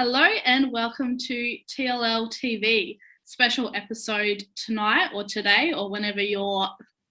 Hello and welcome to TLL TV special episode tonight or today or whenever you're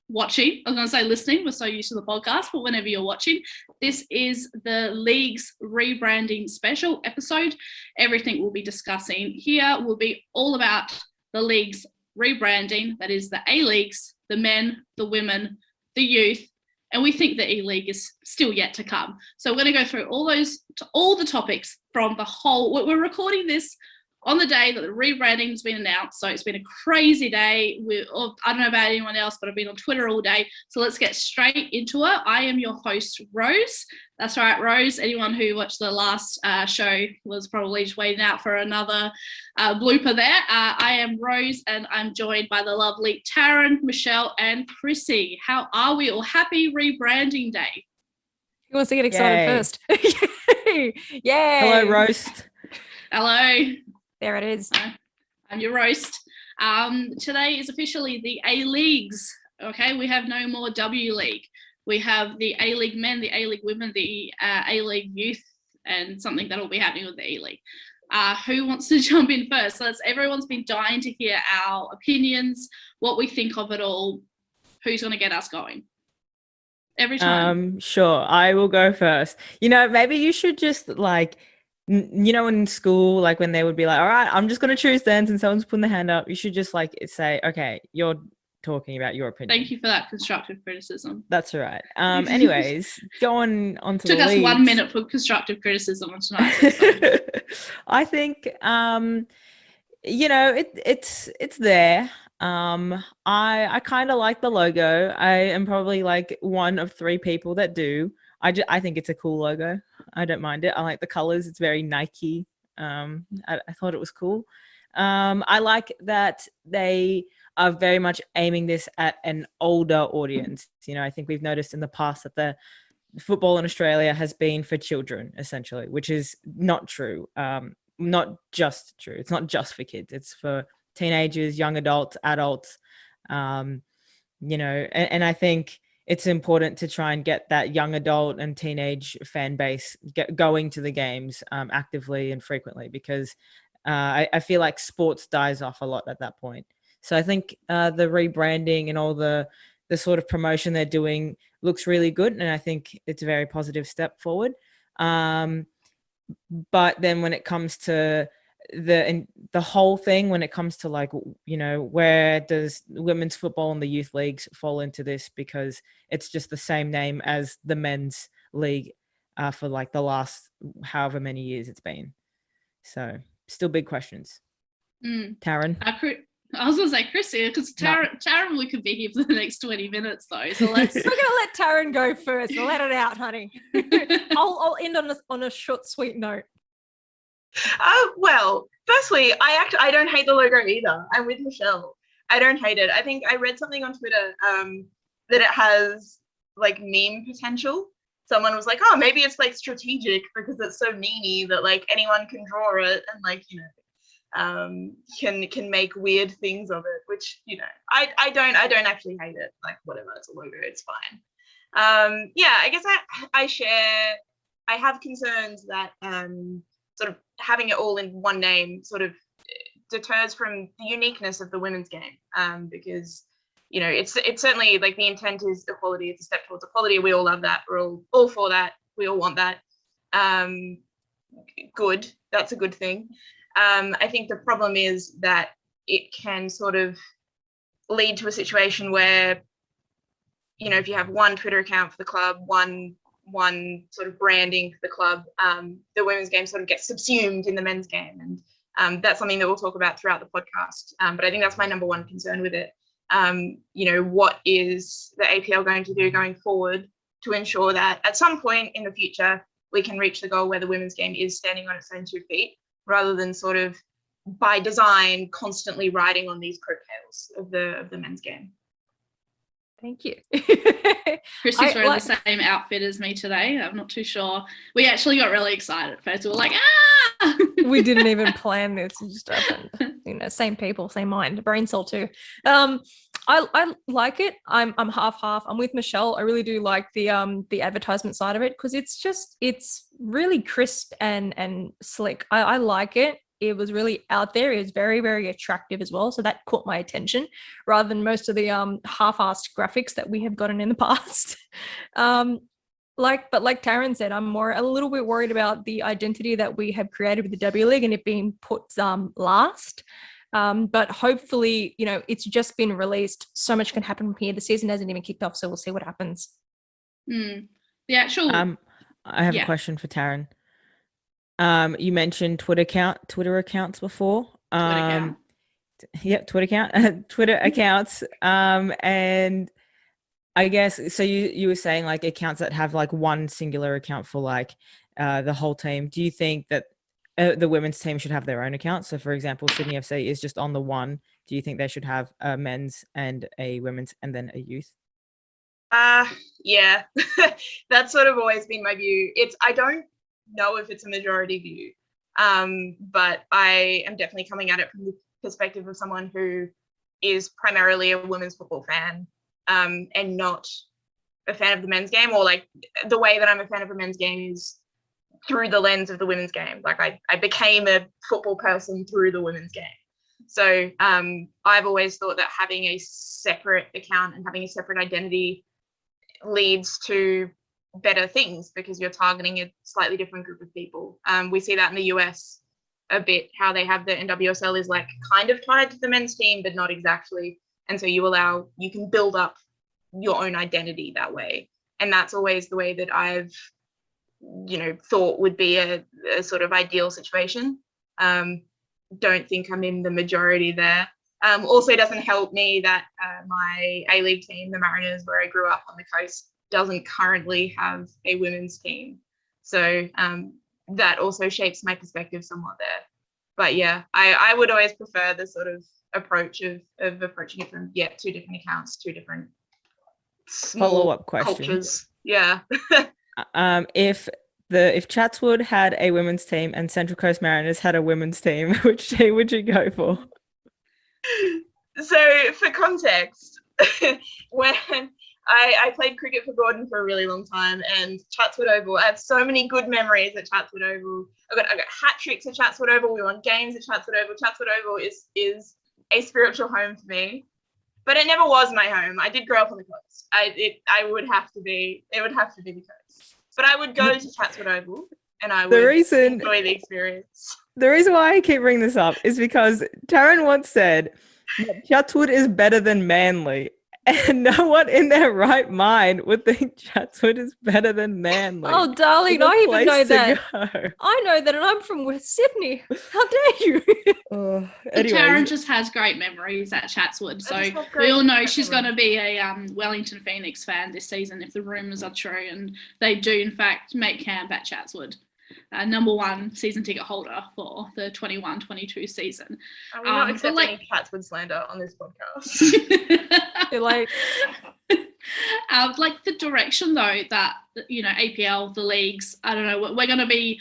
watching. I was going to say listening, we're so used to the podcast, but whenever you're watching, this is the league's rebranding special episode. Everything we'll be discussing here will be all about the league's rebranding, that is the A-leagues, the men, the women, the youth, and we think the E-League is still yet to come. So we're going to go through all the topics from the whole. We're recording this on the day that the rebranding has been announced. So it's been a crazy day. I don't know about anyone else, but I've been on Twitter all day. So let's get straight into it. I am your host, Rose. That's right, Rose. Anyone who watched the last show was probably just waiting out for another blooper there. I am Rose, and I'm joined by the lovely Taryn, Michelle, and Chrissy. How are we all? Happy rebranding day. Who wants to get excited first? Yay! Hello, Roast. Hello. There it is. I'm your roast. Today is officially the A-Leagues. Okay, we have no more W League. We have the A-League men, the A-League women, the A-League youth, and something that will be happening with the E-League. Who wants to jump in first? Everyone's been dying to hear our opinions, what we think of it all. Who's going to get us going? Every time. Sure, I will go first. Maybe you should just in school, like when they would be like, all right, I'm just going to choose then, and someone's putting their hand up, you should just say, okay, you're talking about your opinion. Thank you for that constructive criticism. That's all right. Anyways, going on to Took the us leagues. 1 minute for constructive criticism on tonight's episode. I think, it's there. I kind of like the logo. I am probably like one of 3 people that do. I think it's a cool logo. I don't mind it. I like the colors. It's very Nike. I thought it was cool. I like that they are very much aiming this at an older audience. I think we've noticed in the past that the football in Australia has been for children, essentially, which is not true. Not just true. It's not just for kids. It's for teenagers, young adults, adults. And I think it's important to try and get that young adult and teenage fan base going to the games actively and frequently, because I feel like sports dies off a lot at that point. So I think the rebranding and all the sort of promotion they're doing looks really good, and I think it's a very positive step forward. But then when it comes to the whole thing, when it comes to where does women's football and the youth leagues fall into this, because it's just the same name as the men's league for the last however many years it's been. So still big questions. Taryn? I was going to say Chrissy, because Taryn, we could be here for the next 20 minutes though. So we're going to let Taryn go first. Let it out, honey. I'll end on a short, sweet note. Well, firstly, I don't hate the logo either. I'm with Michelle. I don't hate it. I think I read something on Twitter that it has meme potential. Someone was like, oh, maybe it's strategic because it's so meany that anyone can draw it and can make weird things of it, which I don't actually hate it. Whatever, it's a logo, it's fine. I guess I have concerns that sort of having it all in one name sort of deters from the uniqueness of the women's game, because it's certainly the intent is equality. It's a step towards equality. We all love that. We're all for that. We all want that. Good. That's a good thing. I think the problem is that it can sort of lead to a situation where if you have one Twitter account for the club, one sort of branding for the club, the women's game sort of gets subsumed in the men's game, and that's something that we'll talk about throughout the podcast. But I think that's my number one concern with it. What is the APL going to do going forward to ensure that at some point in the future we can reach the goal where the women's game is standing on its own 2 feet, rather than sort of by design constantly riding on these coattails of the men's game. Thank you. Chrissy's wearing the same outfit as me today. I'm not too sure. We actually got really excited at first. We were like, ah! We didn't even plan this. It just happened. Same people, same mind, brain cell too. I like it. I'm half. I'm with Michelle. I really do like the advertisement side of it because it's really crisp and slick. I like it. It was really out there. It was very, very attractive as well. So that caught my attention rather than most of the half-assed graphics that we have gotten in the past. Like Taryn said, I'm a little bit worried about the identity that we have created with the W League and it being put last. But hopefully, it's just been released. So much can happen from here. The season hasn't even kicked off, so we'll see what happens. The actual. I have a question for Taryn. You mentioned Twitter accounts before. Twitter accounts. And I guess so. You were saying like accounts that have like one singular account for like the whole team. Do you think that the women's team should have their own account? So, for example, Sydney FC is just on the one. Do you think they should have a men's and a women's and then a youth? Yeah, that's sort of always been my view. I don't know if it's a majority view, but I am definitely coming at it from the perspective of someone who is primarily a women's football fan, and not a fan of the men's game, or like the way that I'm a fan of a men's game is through the lens of the women's game. Like I became a football person through the women's game. So I've always thought that having a separate account and having a separate identity leads to better things because you're targeting a slightly different group of people. We see that in the US a bit, how they have the NWSL is like kind of tied to the men's team, but not exactly. And so you can build up your own identity that way. And that's always the way that I've, thought would be a sort of ideal situation. Don't think I'm in the majority there. Also doesn't help me that my A-League team, the Mariners, where I grew up on the coast, doesn't currently have a women's team. So that also shapes my perspective somewhat there. But yeah, I would always prefer the sort of approach of approaching it from, two different accounts, two different small follow-up question. Cultures. Yeah. If Chatswood had a women's team and Central Coast Mariners had a women's team, which team would you go for? So for context, when I played cricket for Gordon for a really long time, and Chatswood Oval, I have so many good memories at Chatswood Oval. I got hat tricks at Chatswood Oval. We won games at Chatswood Oval. Chatswood Oval is a spiritual home for me, but it never was my home. I did grow up on the coast. It would have to be the coast. But I would go to Chatswood Oval and I would enjoy the experience. The reason why I keep bringing this up is because Taryn once said that Chatswood is better than Manly. And no one in their right mind would think Chatswood is better than Manly. Oh, darling, I even know that. I know that, and I'm from West Sydney. How dare you? Taryn just has great memories at Chatswood. So we all know she's going to be a Wellington Phoenix fan this season if the rumours are true. And they do, in fact, make camp at Chatswood. Number one season ticket holder for the 21-22 season. Are we not accepting any Chatswood slander on this podcast? Like the direction though that APL, the leagues, I don't know, we're going to be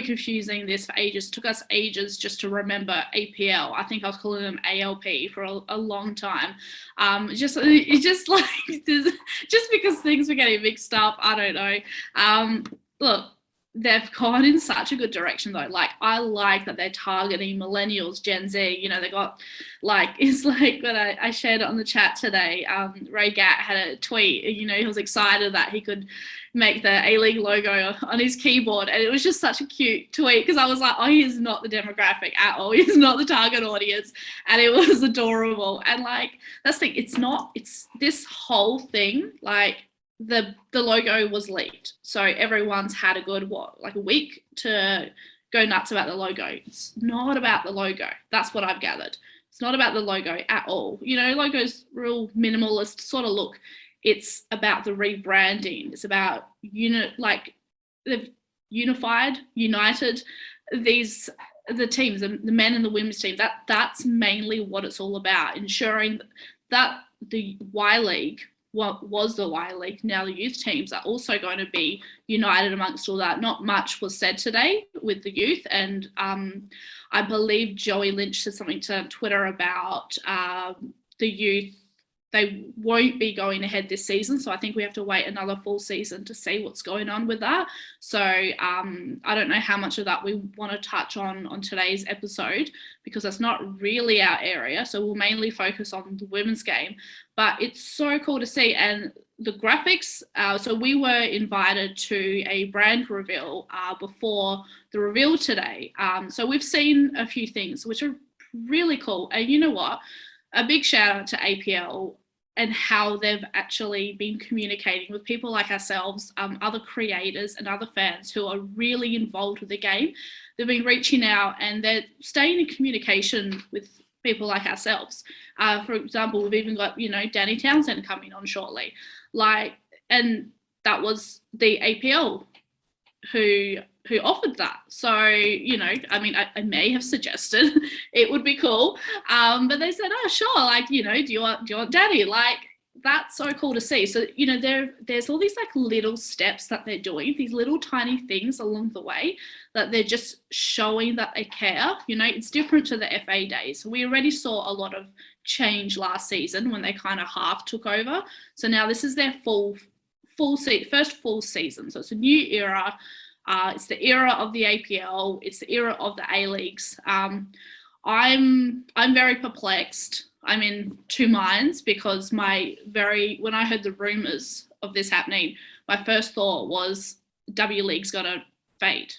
confusing this for ages. It took us ages just to remember APL. I think I was calling them ALP for a long time. Just because things were getting mixed up, I don't know. Look, they've gone in such a good direction though. Like I like that they're targeting millennials, Gen Z. They got it's like when I shared it on the chat today. Ray Gatt had a tweet. He was excited that he could make the A-League logo on his keyboard, and it was just such a cute tweet because I was like, oh, he is not the demographic at all. He's not the target audience, and it was adorable. And that's the thing. It's this whole thing The logo was leaked, so everyone's had a good a week to go nuts about the logo. It's not about the logo. That's what I've gathered. It's not about the logo at all. Logo's real minimalist sort of look. It's about the rebranding. It's about they've united the teams, the men and the women's team. That's mainly what it's all about. Ensuring that the Y League, what was the Y League, now the youth teams, are also going to be united amongst all that. Not much was said today with the youth, and I believe Joey Lynch said something to Twitter about the youth they won't be going ahead this season. So I think we have to wait another full season to see what's going on with that. So I don't know how much of that we want to touch on today's episode, because that's not really our area. So we'll mainly focus on the women's game. But it's so cool to see. And the graphics, so we were invited to a brand reveal before the reveal today. So we've seen a few things which are really cool. And you know what? A big shout out to APL and how they've actually been communicating with people like ourselves, other creators and other fans who are really involved with the game. They've been reaching out and they're staying in communication with people like ourselves. For example, we've even got, Danny Townsend coming on shortly. And that was the APL who offered that. So, I may have suggested it would be cool. But they said, oh, sure. Do you want Danny? That's so cool to see. So, there's all these little steps that they're doing, these little tiny things along the way that they're just showing that they care. It's different to the FA days. We already saw a lot of change last season when they kind of half took over. So now this is their first full season. So it's a new era. It's the era of the APL. It's the era of the A-Leagues. I'm very perplexed. I'm in two minds because when I heard the rumours of this happening, my first thought was W League's gonna fade.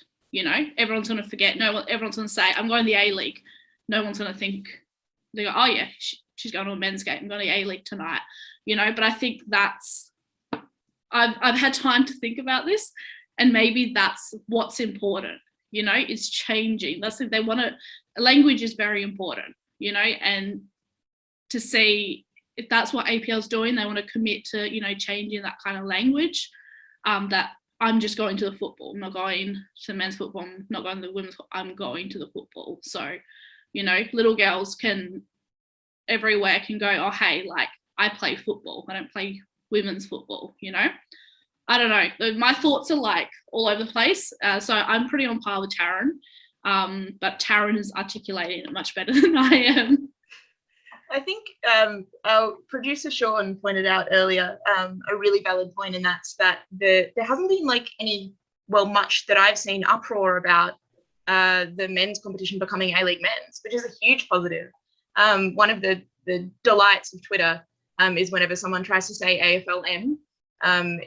Everyone's gonna forget. Everyone's gonna say, I'm going to the A-League. No one's gonna think, they go, oh yeah, she's going to a men's game. I'm going to the A-League tonight. But I think I've had time to think about this, and maybe that's what's important. It's changing. That's if they want to. Language is very important. And to see if that's what APL's doing, they want to commit to changing that kind of language. That I'm just going to the football. I'm not going to men's football. I'm not going to the women's. I'm going to the football. So, little girls everywhere can go, oh hey, I play football. I don't play women's football. I don't know. My thoughts are all over the place. So I'm pretty on par with Taryn. But Taryn is articulating it much better than I am. I think our producer Sean pointed out earlier a really valid point, and that's that there hasn't been much that I've seen uproar about the men's competition becoming A-League men's, which is a huge positive. One of the delights of Twitter is whenever someone tries to say AFLM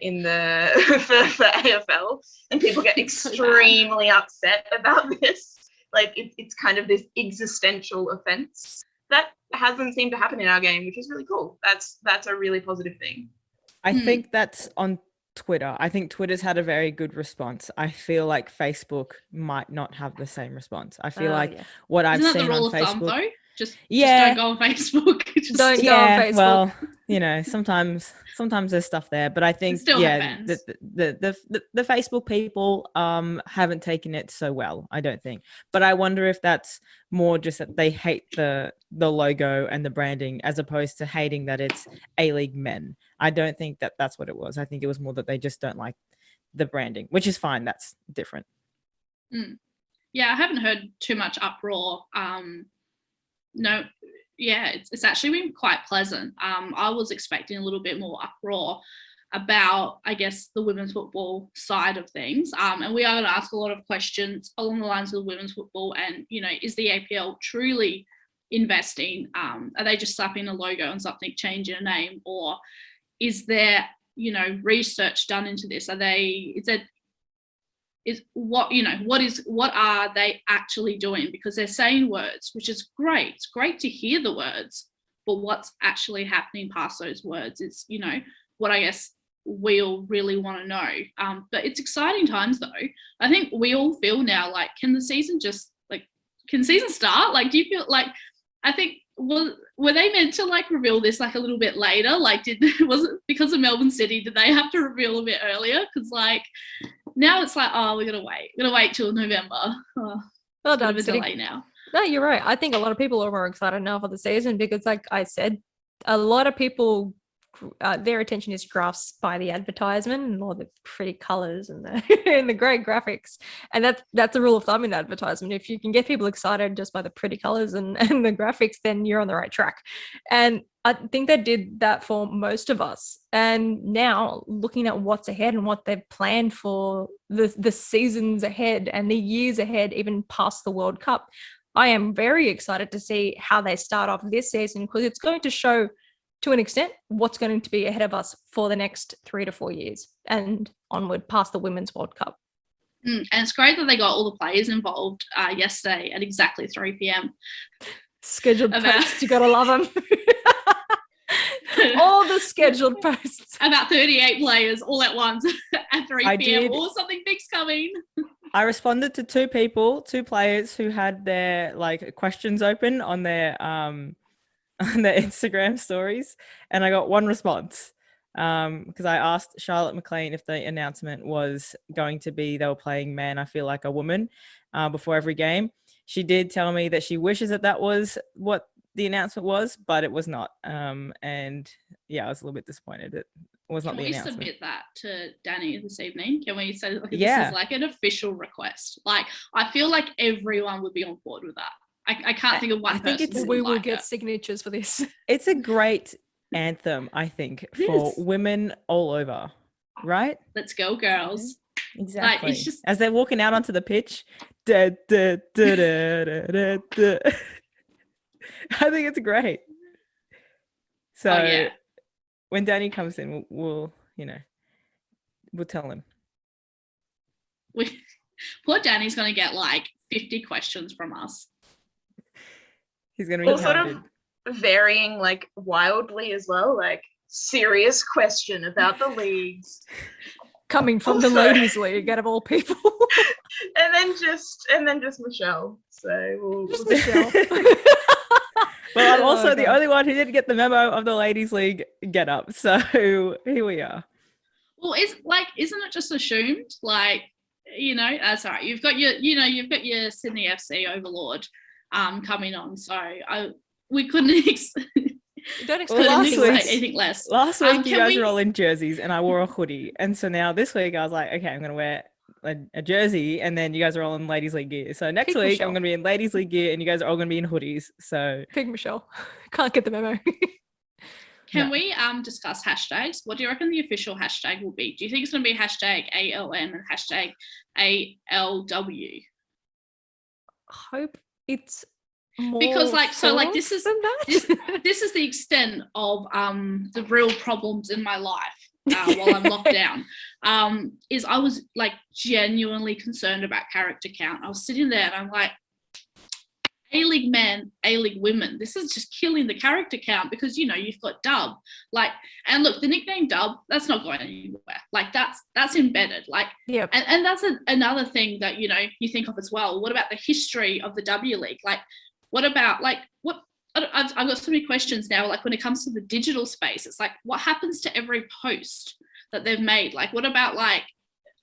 in the for AFL, and people get extremely upset about this. It's kind of this existential offense that hasn't seemed to happen in our game, which is really cool. That's a really positive thing. I think that's on Twitter. I think Twitter's had a very good response. I feel like Facebook might not have the same response. I feel what I've seen on Facebook. Thumb, though? Just don't go on Facebook. Don't go on Facebook. Well, sometimes there's stuff there, but I think the Facebook people haven't taken it so well. I don't think, but I wonder if that's more just that they hate the logo and the branding as opposed to hating that it's A-League men. I don't think that that's what it was. I think it was more that they just don't like the branding, which is fine. That's different. Yeah, I haven't heard too much uproar. No, yeah, it's actually been quite pleasant. I was expecting a little bit more uproar about, I guess, the women's football side of things. And we are going to ask a lot of questions along the lines of the women's football and, is the APL truly investing? Are they just slapping a logo on something, changing a name? Or is there, research done into this? What are they actually doing? Because they're saying words, which is great. It's great to hear the words, but what's actually happening past those words is, what I guess we all really want to know. But it's exciting times though. I think we all feel now can the season can the season start? Do you feel I think, were they meant to reveal this a little bit later? Was it because of Melbourne City? Did they have to reveal a bit earlier? Because now it's we're gonna wait till November. Well done, a delay now. No, you're right. I think a lot of people are more excited now for the season because, like I said, a lot of people their attention is grasped by the advertisement and all the pretty colors and the great graphics, and that's a rule of thumb in advertisement. If you can get people excited just by the pretty colors and the graphics, then you're on the right track. And I think they did that for most of us. And now looking at what's ahead and what they've planned for the seasons ahead and the years ahead, even past the World Cup, I am very excited to see how they start off this season, because it's going to show to an extent what's going to be ahead of us for the next 3 to 4 years and onward past the Women's World Cup. And it's great that they got all the players involved yesterday at exactly 3 p.m. Scheduled posts, you gotta love them. All the scheduled posts. About 38 players all at once at 3 p.m. Or something big's coming. I responded to two players who had their like questions open on their Instagram stories, and I got one response because I asked Charlotte McLean if the announcement was going to be they were playing Man, I Feel Like a Woman before every game. She did tell me that she wishes that was what the announcement was, but it was not. And yeah, I was a little bit disappointed. It was not the announcement. Can we submit that to Danny this evening? Can we say this Yeah. is like an official request? Like, I feel like everyone would be on board with that. I can't think of one person. We will get signatures for this. It's a great anthem, I think, for women all over, right? Let's go, girls. Exactly. Like, it's just, as they're walking out onto the pitch. Da, da, da, da, da, da, da. I think it's great. So when Danny comes in, we'll tell him. Poor Danny's going to get like 50 questions from us. He's going to be all sort of varying like wildly as well, like serious question about the leagues. Coming from the ladies' league out of all people. and then just Michelle. So we'll Michelle. Well, I'm also the only one who didn't get the memo of the ladies' league get up. So here we are. Well, isn't it just assumed? Like, that's all right. You've got your Sydney FC overlord coming on. So we couldn't don't expect anything less. Last week you guys were all in jerseys and I wore a hoodie. And so now this week I was like, okay, I'm going to wear a jersey, and then you guys are all in ladies' league gear. So next week I'm going to be in ladies' league gear and you guys are all going to be in hoodies. So Pig Michelle. Can't get the memo. Can we discuss hashtags? What do you reckon the official hashtag will be? Do you think it's going to be hashtag ALM and hashtag ALW? Hope it's more because this is than that. this is the extent of the real problems in my life while I'm locked down. Is I was like genuinely concerned about character count. I was sitting there and I'm like, A-League men, A-League women, this is just killing the character count, because you've got Dub, and look, the nickname Dub, that's not going anywhere. Like that's embedded. Like, yeah. And that's another thing that you think of as well. What about the history of the W League? Like, what about I've got so many questions now. Like, when it comes to the digital space, it's like, what happens to every post that they've made? Like, what about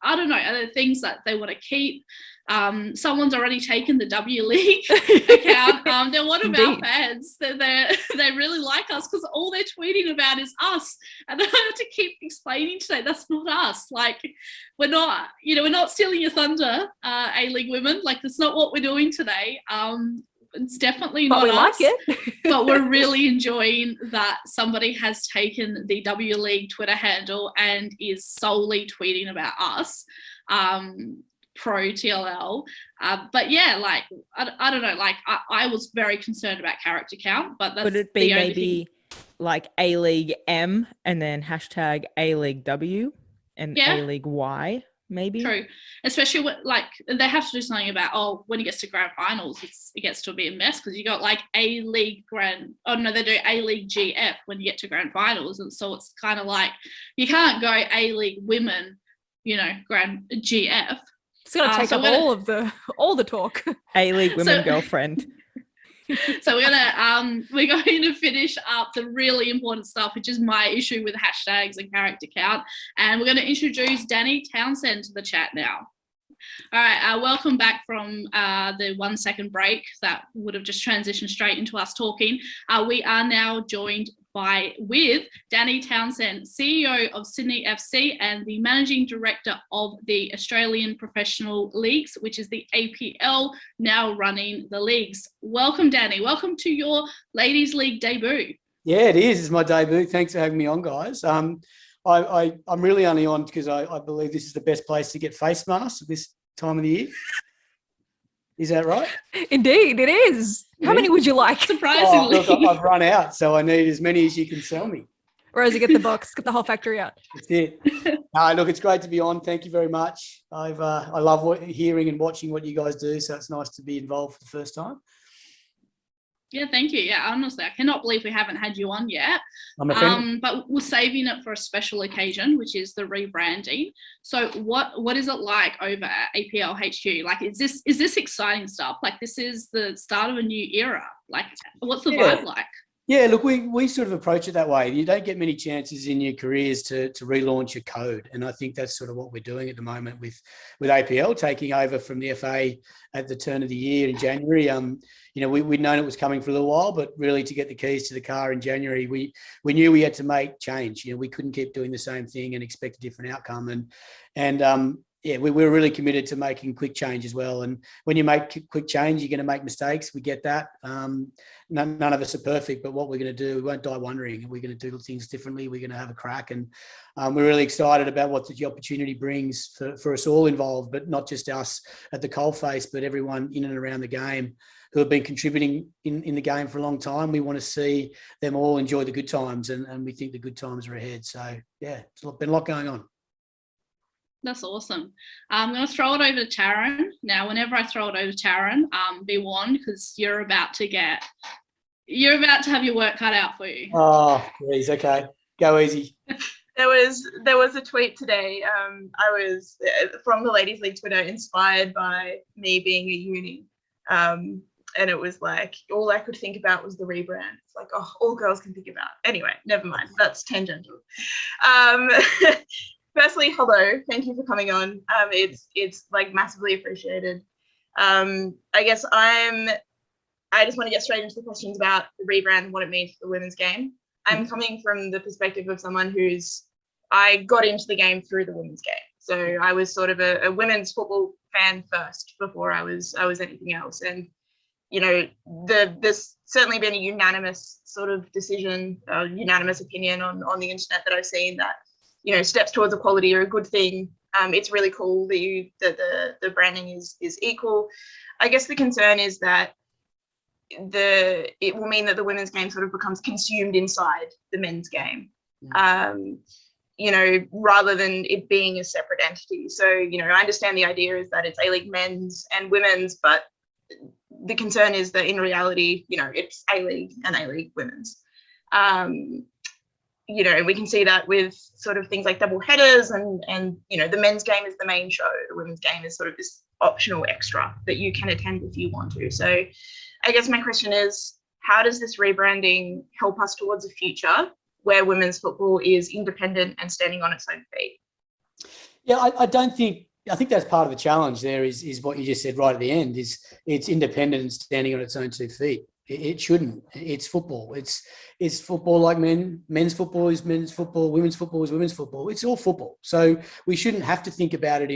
I don't know, are there things that they want to keep? Someone's already taken the W League account. Then what about fans? They really like us because all they're tweeting about is us. And I have to keep explaining today, that's not us. Like, we're not stealing your thunder, A-League women. Like, that's not what we're doing today. It's definitely not us. But we like it. But we're really enjoying that somebody has taken the W League Twitter handle and is solely tweeting about us. Pro TLL, but yeah, like I don't know, like I was very concerned about character count, but that's could it be maybe like A-League M and then hashtag A-League W and A-League Y, maybe? True, especially they have to do something about when it gets to grand finals, it gets to be a mess, because you got like A-League they do A-League GF when you get to grand finals, and so it's kind of like you can't go A-League women, grand GF. It's going to take up all the talk. A-League women girlfriend. So we're going to finish up the really important stuff, which is my issue with hashtags and character count. And we're going to introduce Danny Townsend to the chat now. All right, welcome back from the 1 second break that would have just transitioned straight into us talking. We are now joined with Danny Townsend, CEO of Sydney FC and the Managing Director of the Australian Professional Leagues, which is the APL, now running the leagues. Welcome, Danny. Welcome to your Ladies League debut. Yeah, it is. It's my debut. Thanks for having me on, guys. I'm really only on because I believe this is the best place to get face masks at this time of the year. Is that right? Indeed, it is. How many would you like? Oh, Surprisingly. look, I've run out, so I need as many as you can sell me. Rosie, get the box, get the whole factory out. That's it. Look, it's great to be on. Thank you very much. I love hearing and watching what you guys do, so it's nice to be involved for the first time. Yeah, thank you. Yeah, honestly, I cannot believe we haven't had you on yet. I'm offended. But we're saving it for a special occasion, which is the rebranding. So what is it like over at APL HQ? Like, is this exciting stuff? Like, this is the start of a new era. Like, what's the vibe like? Yeah, look, we sort of approach it that way. You don't get many chances in your careers to relaunch your code. And I think that's sort of what we're doing at the moment with APL taking over from the FA at the turn of the year in January. We'd known it was coming for a little while, but really to get the keys to the car in January, we knew we had to make change. We couldn't keep doing the same thing and expect a different outcome. We were really committed to making quick change as well. And when you make quick change, you're going to make mistakes. We get that. None of us are perfect, but what we're going to do, we won't die wondering. We're going to do things differently. We're going to have a crack. And we're really excited about what the opportunity brings for us all involved, but not just us at the coalface, but everyone in and around the game who have been contributing in the game for a long time. We want to see them all enjoy the good times, and we think the good times are ahead. So, yeah, it's been a lot going on. That's awesome. I'm going to throw it over to Taryn. Now, whenever I throw it over to Taryn, be warned, because you're about to have your work cut out for you. Oh, please. Okay. Go easy. There was a tweet today. I was from the Ladies League Twitter, inspired by me being at uni. And it was like, all I could think about was the rebrand. It's like, oh, all girls can think about. Anyway, never mind. That's tangential. Firstly, hello. Thank you for coming on. It's like massively appreciated. I guess I just want to get straight into the questions about the rebrand and what it means for the women's game. I'm coming from the perspective of someone I got into the game through the women's game. So I was sort of a women's football fan first before I was anything else. And there's certainly been a unanimous sort of decision, unanimous opinion on the internet that I've seen that steps towards equality are a good thing. It's really cool that the branding is equal. I guess the concern is that it will mean that the women's game sort of becomes consumed inside the men's game, rather than it being a separate entity. So, I understand the idea is that it's A-League men's and women's, but the concern is that in reality, it's A-League and A-League women's. And we can see that with sort of things like double headers and the men's game is the main show. The women's game is sort of this optional extra that you can attend if you want to. So I guess my question is, how does this rebranding help us towards a future where women's football is independent and standing on its own feet? Yeah, I think that's part of the challenge there is what you just said right at the end, is it's independent and standing on its own 2 feet. It shouldn't. It's football. It's football like men's football is men's football, women's football is women's football. It's all football. So we shouldn't have to think about it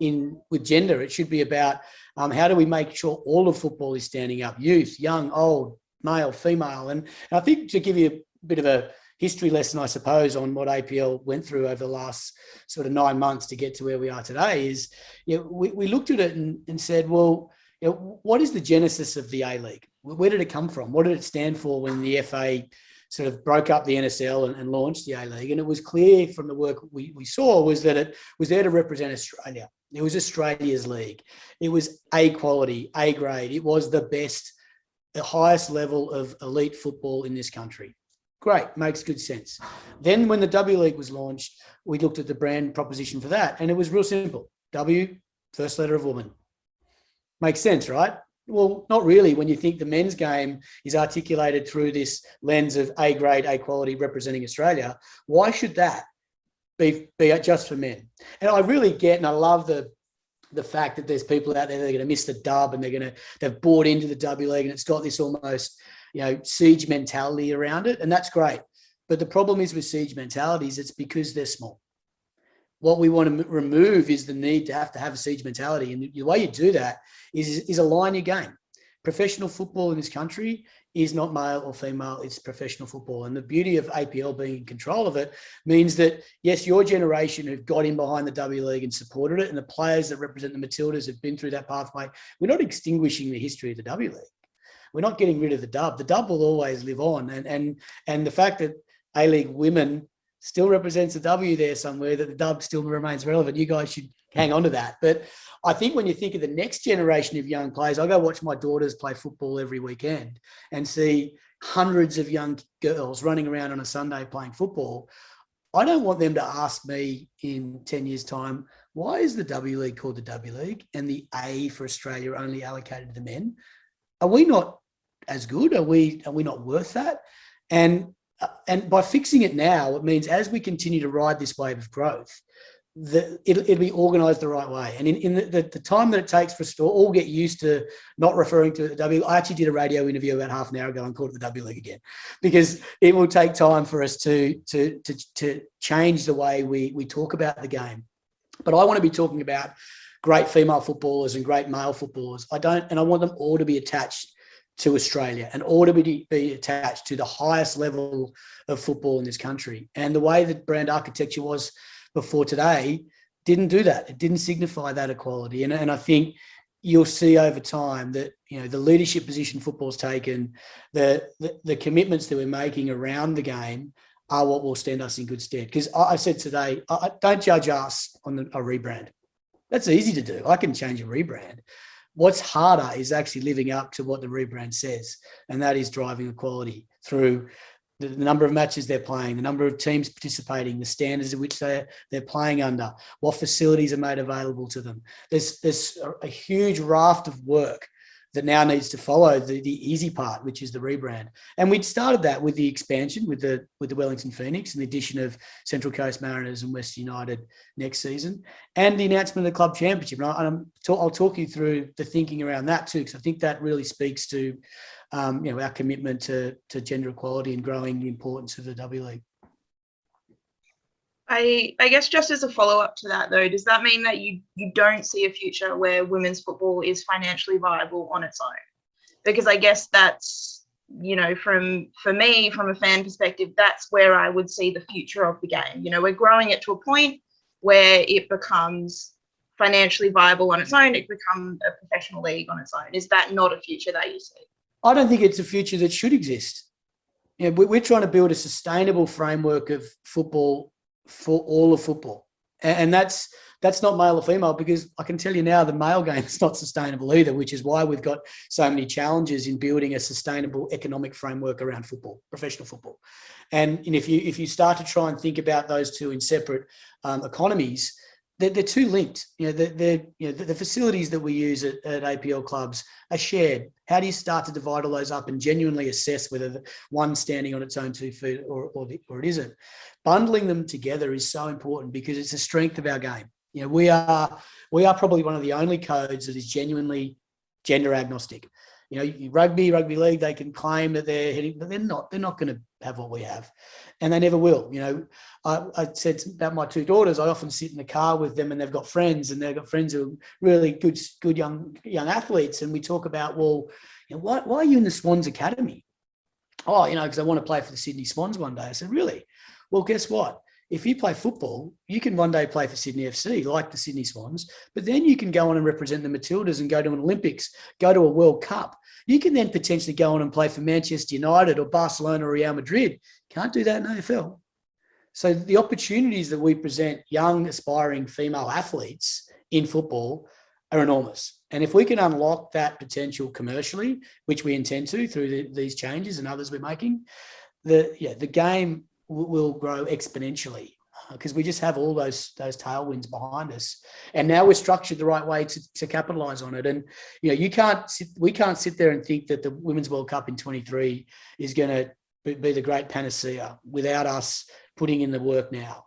in with gender. It should be about how do we make sure all of football is standing up, youth, young, old, male, female. And I think to give you a bit of a history lesson, I suppose, on what APL went through over the last sort of 9 months to get to where we are today is, we looked at it and said, well, what is the genesis of the A-League? Where did it come from? What did it stand for when the FA sort of broke up the NSL and launched the A-League? And it was clear from the work we saw was that it was there to represent Australia. It was Australia's league. It was A quality, A grade. It was the best, the highest level of elite football in this country. Great, makes good sense. Then when the W League was launched, we looked at the brand proposition for that, and it was real simple. W, first letter of woman. Makes sense, right? Well, not really when you think the men's game is articulated through this lens of A grade, A quality representing Australia. Why should that be just for men? And I really get, and I love the fact that there's people out there that are going to miss the dub and they've bought into the W League and it's got this almost, siege mentality around it. And that's great. But the problem is with siege mentalities, it's because they're small. What we want to remove is the need to have a siege mentality. And the way you do that is align your game. Professional football in this country is not male or female, it's professional football. And the beauty of APL being in control of it means that, yes, your generation have got in behind the W League and supported it, and the players that represent the Matildas have been through that pathway. We're not extinguishing the history of the W League. We're not getting rid of the dub. The dub will always live on. And the fact that A-League women still represents the W there somewhere, that the dub still remains relevant, you guys should hang on to that. But I think when you think of the next generation of young players, I go watch my daughters play football every weekend and see hundreds of young girls running around on a Sunday playing football. I don't want them to ask me in 10 years' time, why is the W League called the W League and the A for Australia only allocated to the men? Are we not as good? Are we not worth that? And by fixing it now, it means as we continue to ride this wave of growth, it'll be organised the right way. And in the time that it takes for us to all get used to not referring to the W, I actually did a radio interview about half an hour ago and called it the W League again, because it will take time for us to change the way we talk about the game. But I want to be talking about great female footballers and great male footballers. I want them all to be attached to Australia and all to be attached to the highest level of football in this country. And the way that brand architecture was before today didn't do that. It didn't signify that equality. And I think you'll see over time that, you know, the leadership position football's taken, the commitments that we're making around the game are what will stand us in good stead. Because I said today, don't judge us on a rebrand. That's easy to do. I can change a rebrand. What's harder is actually living up to what the rebrand says, and that is driving equality through the number of matches they're playing, the number of teams participating, the standards in which they're playing under, what facilities are made available to them. There's a huge raft of work that now needs to follow the easy part, which is the rebrand. And we'd started that with the expansion with the Wellington Phoenix and the addition of Central Coast Mariners and West United next season, and the announcement of the club championship. And I'll talk you through the thinking around that too, because I think that really speaks to our commitment to gender equality and growing the importance of the W League. I guess just as a follow-up to that, though, does that mean that you don't see a future where women's football is financially viable on its own? Because I guess that's, you know, for me, from a fan perspective, that's where I would see the future of the game. You know, we're growing it to a point where it becomes financially viable on its own. It becomes a professional league on its own. Is that not a future that you see? I don't think it's a future that should exist. You know, we're trying to build a sustainable framework of football for all of football. And that's not male or female, because I can tell you now the male game is not sustainable either, which is why we've got so many challenges in building a sustainable economic framework around football, professional football. And if you start to try and think about those two in separate economies, they're too linked. You know, the facilities that we use at APL clubs are shared. How do you start to divide all those up and genuinely assess whether one's standing on its own 2 feet or it isn't? Bundling them together is so important because it's a strength of our game. You know, we are probably one of the only codes that is genuinely gender agnostic. You know, rugby league, they can claim that they're hitting, but they're not going to have what we have, and they never will. You know, I said about my 2 daughters, I often sit in the car with them and they've got friends who are really good young athletes. And we talk about, well, you know, why are you in the Swans Academy? Oh, you know, because I want to play for the Sydney Swans one day. I said, really? Well, guess what? If you play football, you can one day play for Sydney FC, like the Sydney Swans, but then you can go on and represent the Matildas and go to an Olympics, go to a World Cup. You can then potentially go on and play for Manchester United or Barcelona or Real Madrid. Can't do that in AFL. So the opportunities that we present young, aspiring female athletes in football are enormous. And if we can unlock that potential commercially, which we intend to through these changes and others we're making, the game will grow exponentially because we just have all those tailwinds behind us. And now we're structured the right way to capitalize on it. And, you know, we can't sit there and think that the Women's World Cup in 23 is going to be the great panacea without us putting in the work now.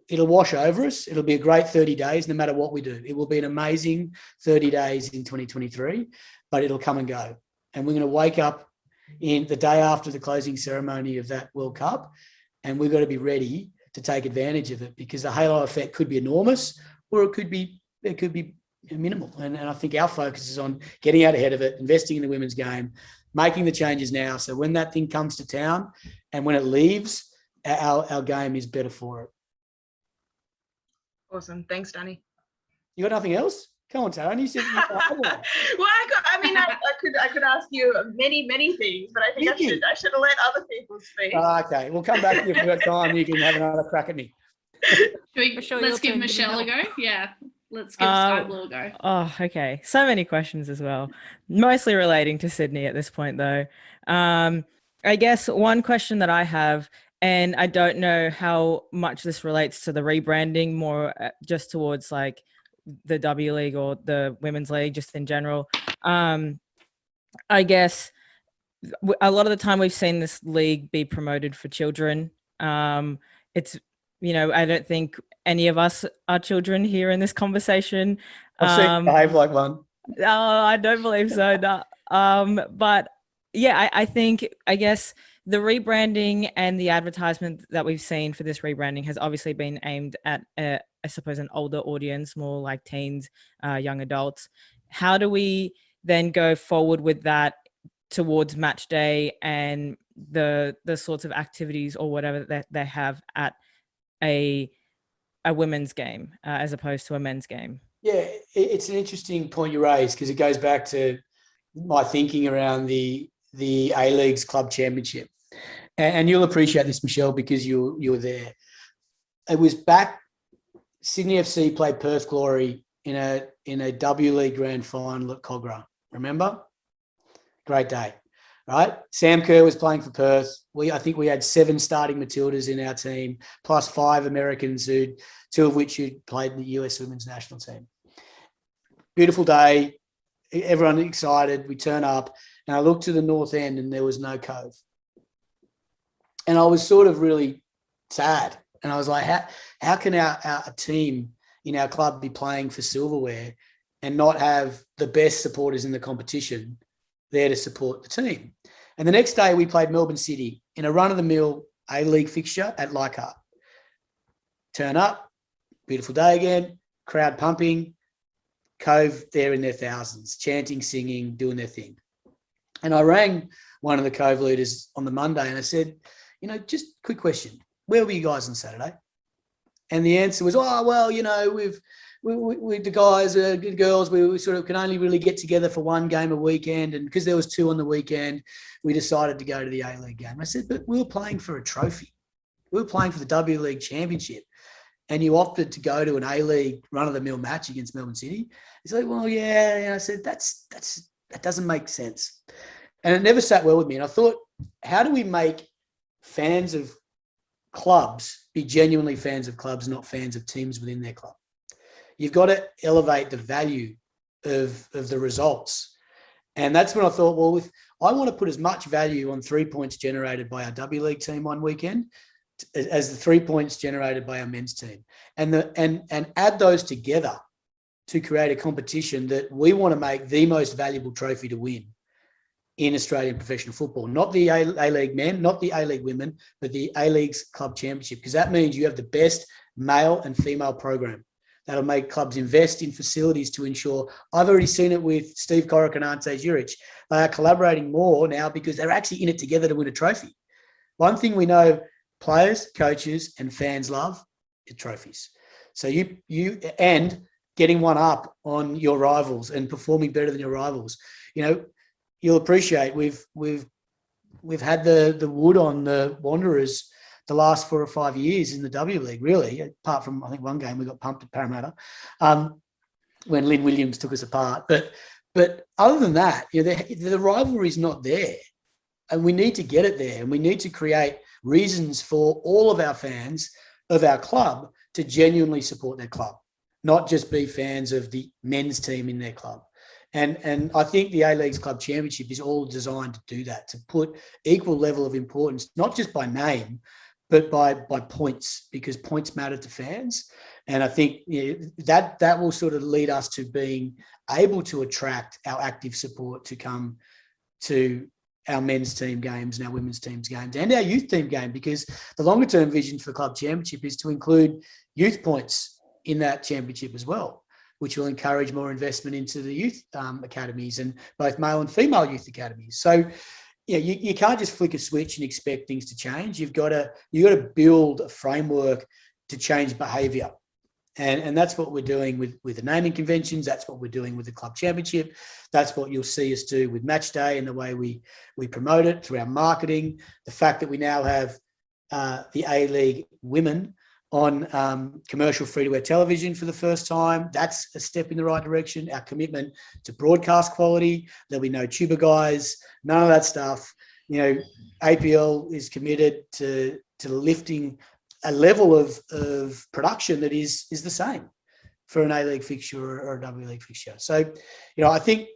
It'll wash over us. It'll be a great 30 days no matter what we do. It will be an amazing 30 days in 2023, but it'll come and go. And we're going to wake up in the day after the closing ceremony of that World Cup, and we've got to be ready to take advantage of it because the halo effect could be enormous or it could be minimal. And I think our focus is on getting out ahead of it, investing in the women's game, making the changes now. So when that thing comes to town and when it leaves, our game is better for it. Awesome. Thanks, Danny. You got nothing else? Come on, Taran. You said you Well, I could ask you many things, but I think I should have let other people speak. Okay, we'll come back to you if we've got time. You can have another crack at me. Michelle, Let's give your turn. Michelle a go. Yeah, let's give Sky Blue a go. Oh, okay. So many questions as well, mostly relating to Sydney at this point, though. I guess one question that I have, and I don't know how much this relates to the rebranding, more just towards like the W League or the Women's League, just in general. I guess a lot of the time we've seen this league be promoted for children. It's, I don't think any of us are children here in this conversation. I've seen you behave like one. Oh, I don't believe so. No. But yeah, I guess the rebranding and the advertisement that we've seen for this rebranding has obviously been aimed at, I suppose, an older audience, more like teens, young adults. How do we then go forward with that towards match day and the sorts of activities or whatever that they have at a women's game as opposed to a men's game? Yeah, it's an interesting point you raise because it goes back to my thinking around the A-League's club championship. And you'll appreciate this, Michelle, because you were there. It was back, Sydney FC played Perth Glory in a W League grand final at Cogra. Remember? Great day, right? Sam Kerr was playing for Perth. I think we had 7 starting Matildas in our team, plus 5 Americans, 2 of which who'd played in the US women's national team. Beautiful day. Everyone excited. We turn up and I looked to the north end and there was no Cove. And I was sort of really sad. And I was like, how can our team in our club be playing for silverware and not have the best supporters in the competition there to support the team? And the next day we played Melbourne City in a run-of-the-mill A-League fixture at Leichhardt. Turn up, beautiful day again, crowd pumping, Cove there in their thousands, chanting, singing, doing their thing. And I rang one of the Cove leaders on the Monday and I said, just quick question, where were you guys on Saturday? And the answer was, we the guys, good girls, we sort of can only really get together for one game a weekend. And because there was 2 on the weekend, we decided to go to the A-League game. I said, but we were playing for a trophy. We were playing for the W League Championship. And you opted to go to an A-League run-of-the-mill match against Melbourne City. He's like, well, yeah. And I said, that doesn't make sense. And it never sat well with me. And I thought, how do we make fans of clubs be genuinely fans of clubs, not fans of teams within their club? You've got to elevate the value of the results. And that's when I thought, well, if I want to put as much value on 3 points generated by our W League team one weekend as the 3 points generated by our men's team, and add those together to create a competition that we want to make the most valuable trophy to win in Australian professional football, not the A-League men, not the A-League women, but the A-League's club championship, because that means you have the best male and female program. That'll make clubs invest in facilities to ensure. I've already seen it with Steve Coric and Ante Zurich. They are collaborating more now because they're actually in it together to win a trophy. One thing we know players, coaches, and fans love is trophies. So you and getting one up on your rivals and performing better than your rivals. You'll appreciate we've had the wood on the Wanderers the last 4 or 5 years in the W League, really, apart from, I think, one game we got pumped at Parramatta when Lynn Williams took us apart. But other than that, the rivalry is not there. And we need to get it there. And we need to create reasons for all of our fans of our club to genuinely support their club, not just be fans of the men's team in their club. And I think the A-League's Club Championship is all designed to do that, to put equal level of importance, not just by name, but by points, because points matter to fans. And I think that will sort of lead us to being able to attract our active support to come to our men's team games and our women's teams games and our youth team game, because the longer term vision for Club Championship is to include youth points in that championship as well. which will encourage more investment into the youth academies, and both male and female youth academies. So, yeah, you can't just flick a switch and expect things to change. You've got to build a framework to change behaviour. And that's what we're doing with the naming conventions. That's what we're doing with the club championship. That's what you'll see us do with match day and the way we promote it through our marketing. The fact that we now have the A-League women on commercial free-to-air television for the first time, that's a step in the right direction. Our commitment to broadcast quality, there'll be no tuber guys, none of that stuff. APL is committed to lifting a level of production that is the same for an A-League fixture or a W League fixture. So, I think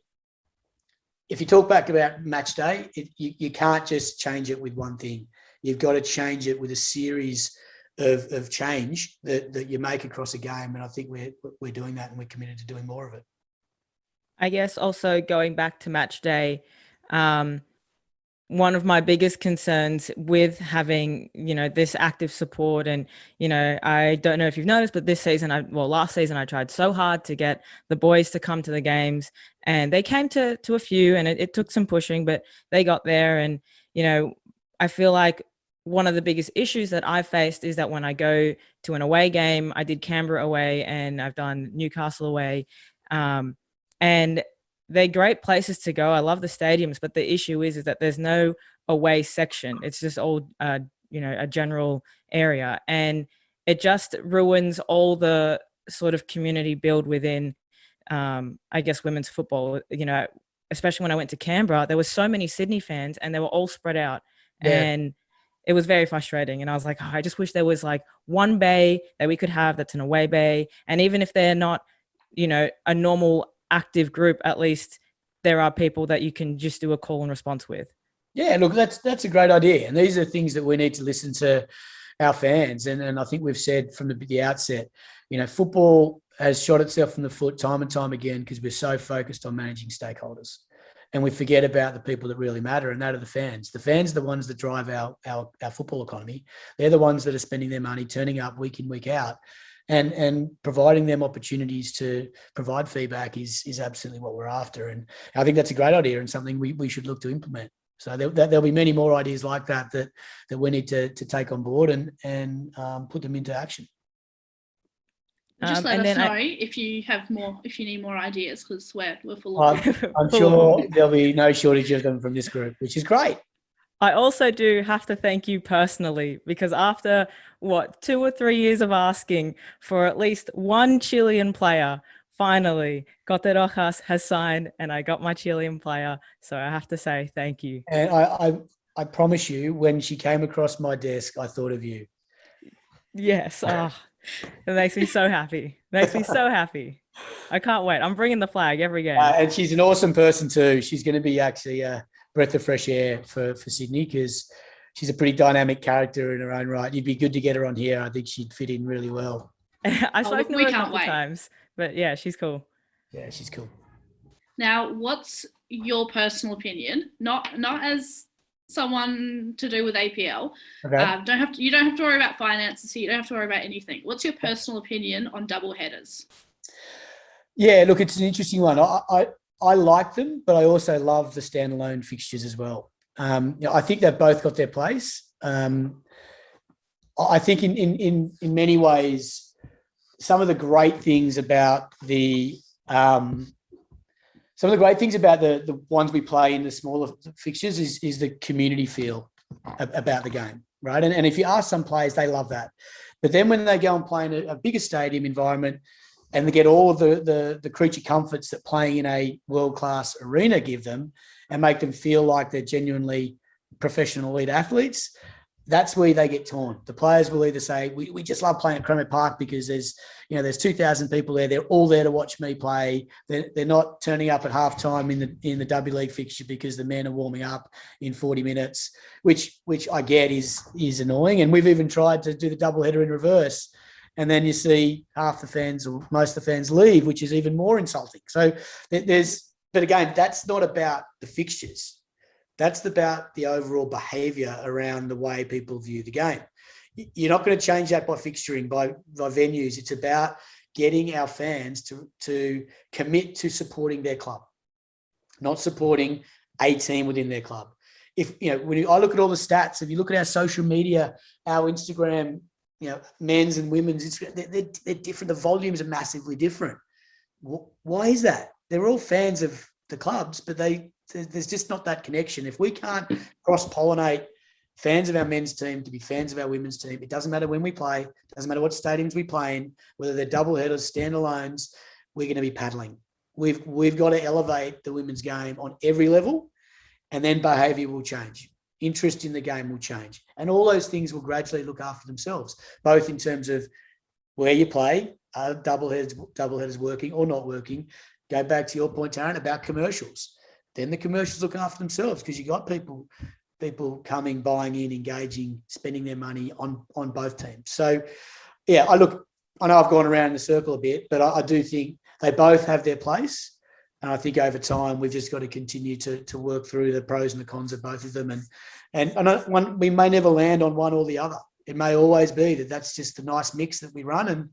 if you talk back about match day, you can't just change it with one thing. You've got to change it with a series of change that you make across a game. And I think we're doing that, and we're committed to doing more of it. I guess also going back to match day, one of my biggest concerns with having, this active support, and, I don't know if you've noticed, but last season I tried so hard to get the boys to come to the games, and they came to a few, and it took some pushing, but they got there. And, I feel like one of the biggest issues that I've faced is that when I go to an away game, I did Canberra away and I've done Newcastle away, and they're great places to go. I love the stadiums, but the issue is that there's no away section. It's just all, a general area, and it just ruins all the sort of community build within, I guess, women's football. Especially when I went to Canberra, there were so many Sydney fans, and they were all spread out, and it was very frustrating. And I was like, I just wish there was like one bay that we could have that's an away bay, and even if they're not, a normal active group, at least there are people that you can just do a call and response with. Yeah, look, that's a great idea. And these are things that we need to listen to our fans. And I think we've said from the outset, football has shot itself in the foot time and time again because we're so focused on managing stakeholders. And we forget about the people that really matter, and that are the fans. The fans are the ones that drive our football economy. They're the ones that are spending their money, turning up week in, week out. And providing them opportunities to provide feedback is absolutely what we're after. And I think that's a great idea and something we should look to implement. So there'll be many more ideas like that we need to take on board and put them into action. Just let us know if you need more ideas, because we're full of them. I'm sure there'll be no shortage of them from this group, which is great. I also do have to thank you personally, because after 2 or 3 years of asking for at least one Chilean player, finally Cote Rojas has signed and I got my Chilean player. So I have to say thank you. And I promise you, when she came across my desk, I thought of you. Yes. It makes me so happy. I can't wait. I'm bringing the flag every game. And she's an awesome person too. She's going to be actually a breath of fresh air for Sydney, because she's a pretty dynamic character in her own right. You'd be good to get her on here. I think she'd fit in really well. I've spoken to her a couple times, but yeah, she's cool. Yeah, she's cool. Now, what's your personal opinion? Not as someone to do with APL. Okay. You don't have to worry about finances here. You don't have to worry about anything. What's your personal opinion on double headers? Yeah, look, it's an interesting one. I like them, but I also love the standalone fixtures as well. I think they've both got their place. I think in many ways, some of the great things about the ones we play in the smaller fixtures is the community feel about the game, right? And if you ask some players, they love that. But then when they go and play in a bigger stadium environment, and they get all of the creature comforts that playing in a world-class arena give them, and make them feel like they're genuinely professional elite athletes, that's where they get torn. The players will either say, we just love playing at Cranmer Park because there's 2,000 people there. They're all there to watch me play. They're not turning up at halftime in the W League fixture because the men are warming up in 40 minutes, which I get is annoying. And we've even tried to do the doubleheader in reverse. And then you see half the fans or most of the fans leave, which is even more insulting. So but again, that's not about the fixtures. That's about the overall behaviour around the way people view the game. You're not going to change that by fixturing, by venues. It's about getting our fans to commit to supporting their club, not supporting a team within their club. If when I look at all the stats, if you look at our social media, our Instagram, men's and women's, they're different. The volumes are massively different. Why is that? They're all fans of the clubs, but there's just not that connection. If we can't cross-pollinate fans of our men's team to be fans of our women's team, it doesn't matter when we play, it doesn't matter what stadiums we play in, whether they're double headers, standalones, we're going to be paddling. We've got to elevate the women's game on every level, and then behaviour will change. Interest in the game will change. And all those things will gradually look after themselves, both in terms of where you play, are double headers working or not working. Go back to your point, Taryn, about commercials. Then the commercials look after themselves because you got people coming, buying in, engaging, spending their money on both teams. So, yeah, I know I've gone around in a circle a bit, but I do think they both have their place. And I think over time, we've just got to continue to work through the pros and the cons of both of them. And we may never land on one or the other. It may always be that's just a nice mix that we run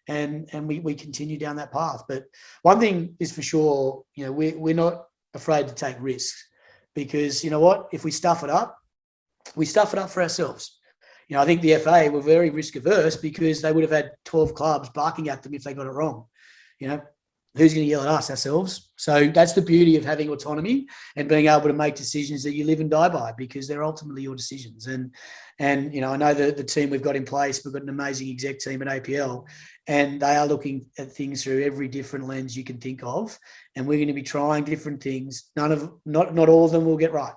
and we continue down that path. But one thing is for sure, we're not afraid to take risks, because you know what? If we stuff it up, we stuff it up for ourselves. I think the FA were very risk averse because they would have had 12 clubs barking at them if they got it wrong. Who's going to yell at us? Ourselves. So that's the beauty of having autonomy and being able to make decisions that you live and die by, because they're ultimately your decisions. And I know that the team we've got in place, we've got an amazing exec team at APL, and they are looking at things through every different lens you can think of. And we're going to be trying different things. Not all of them will get right,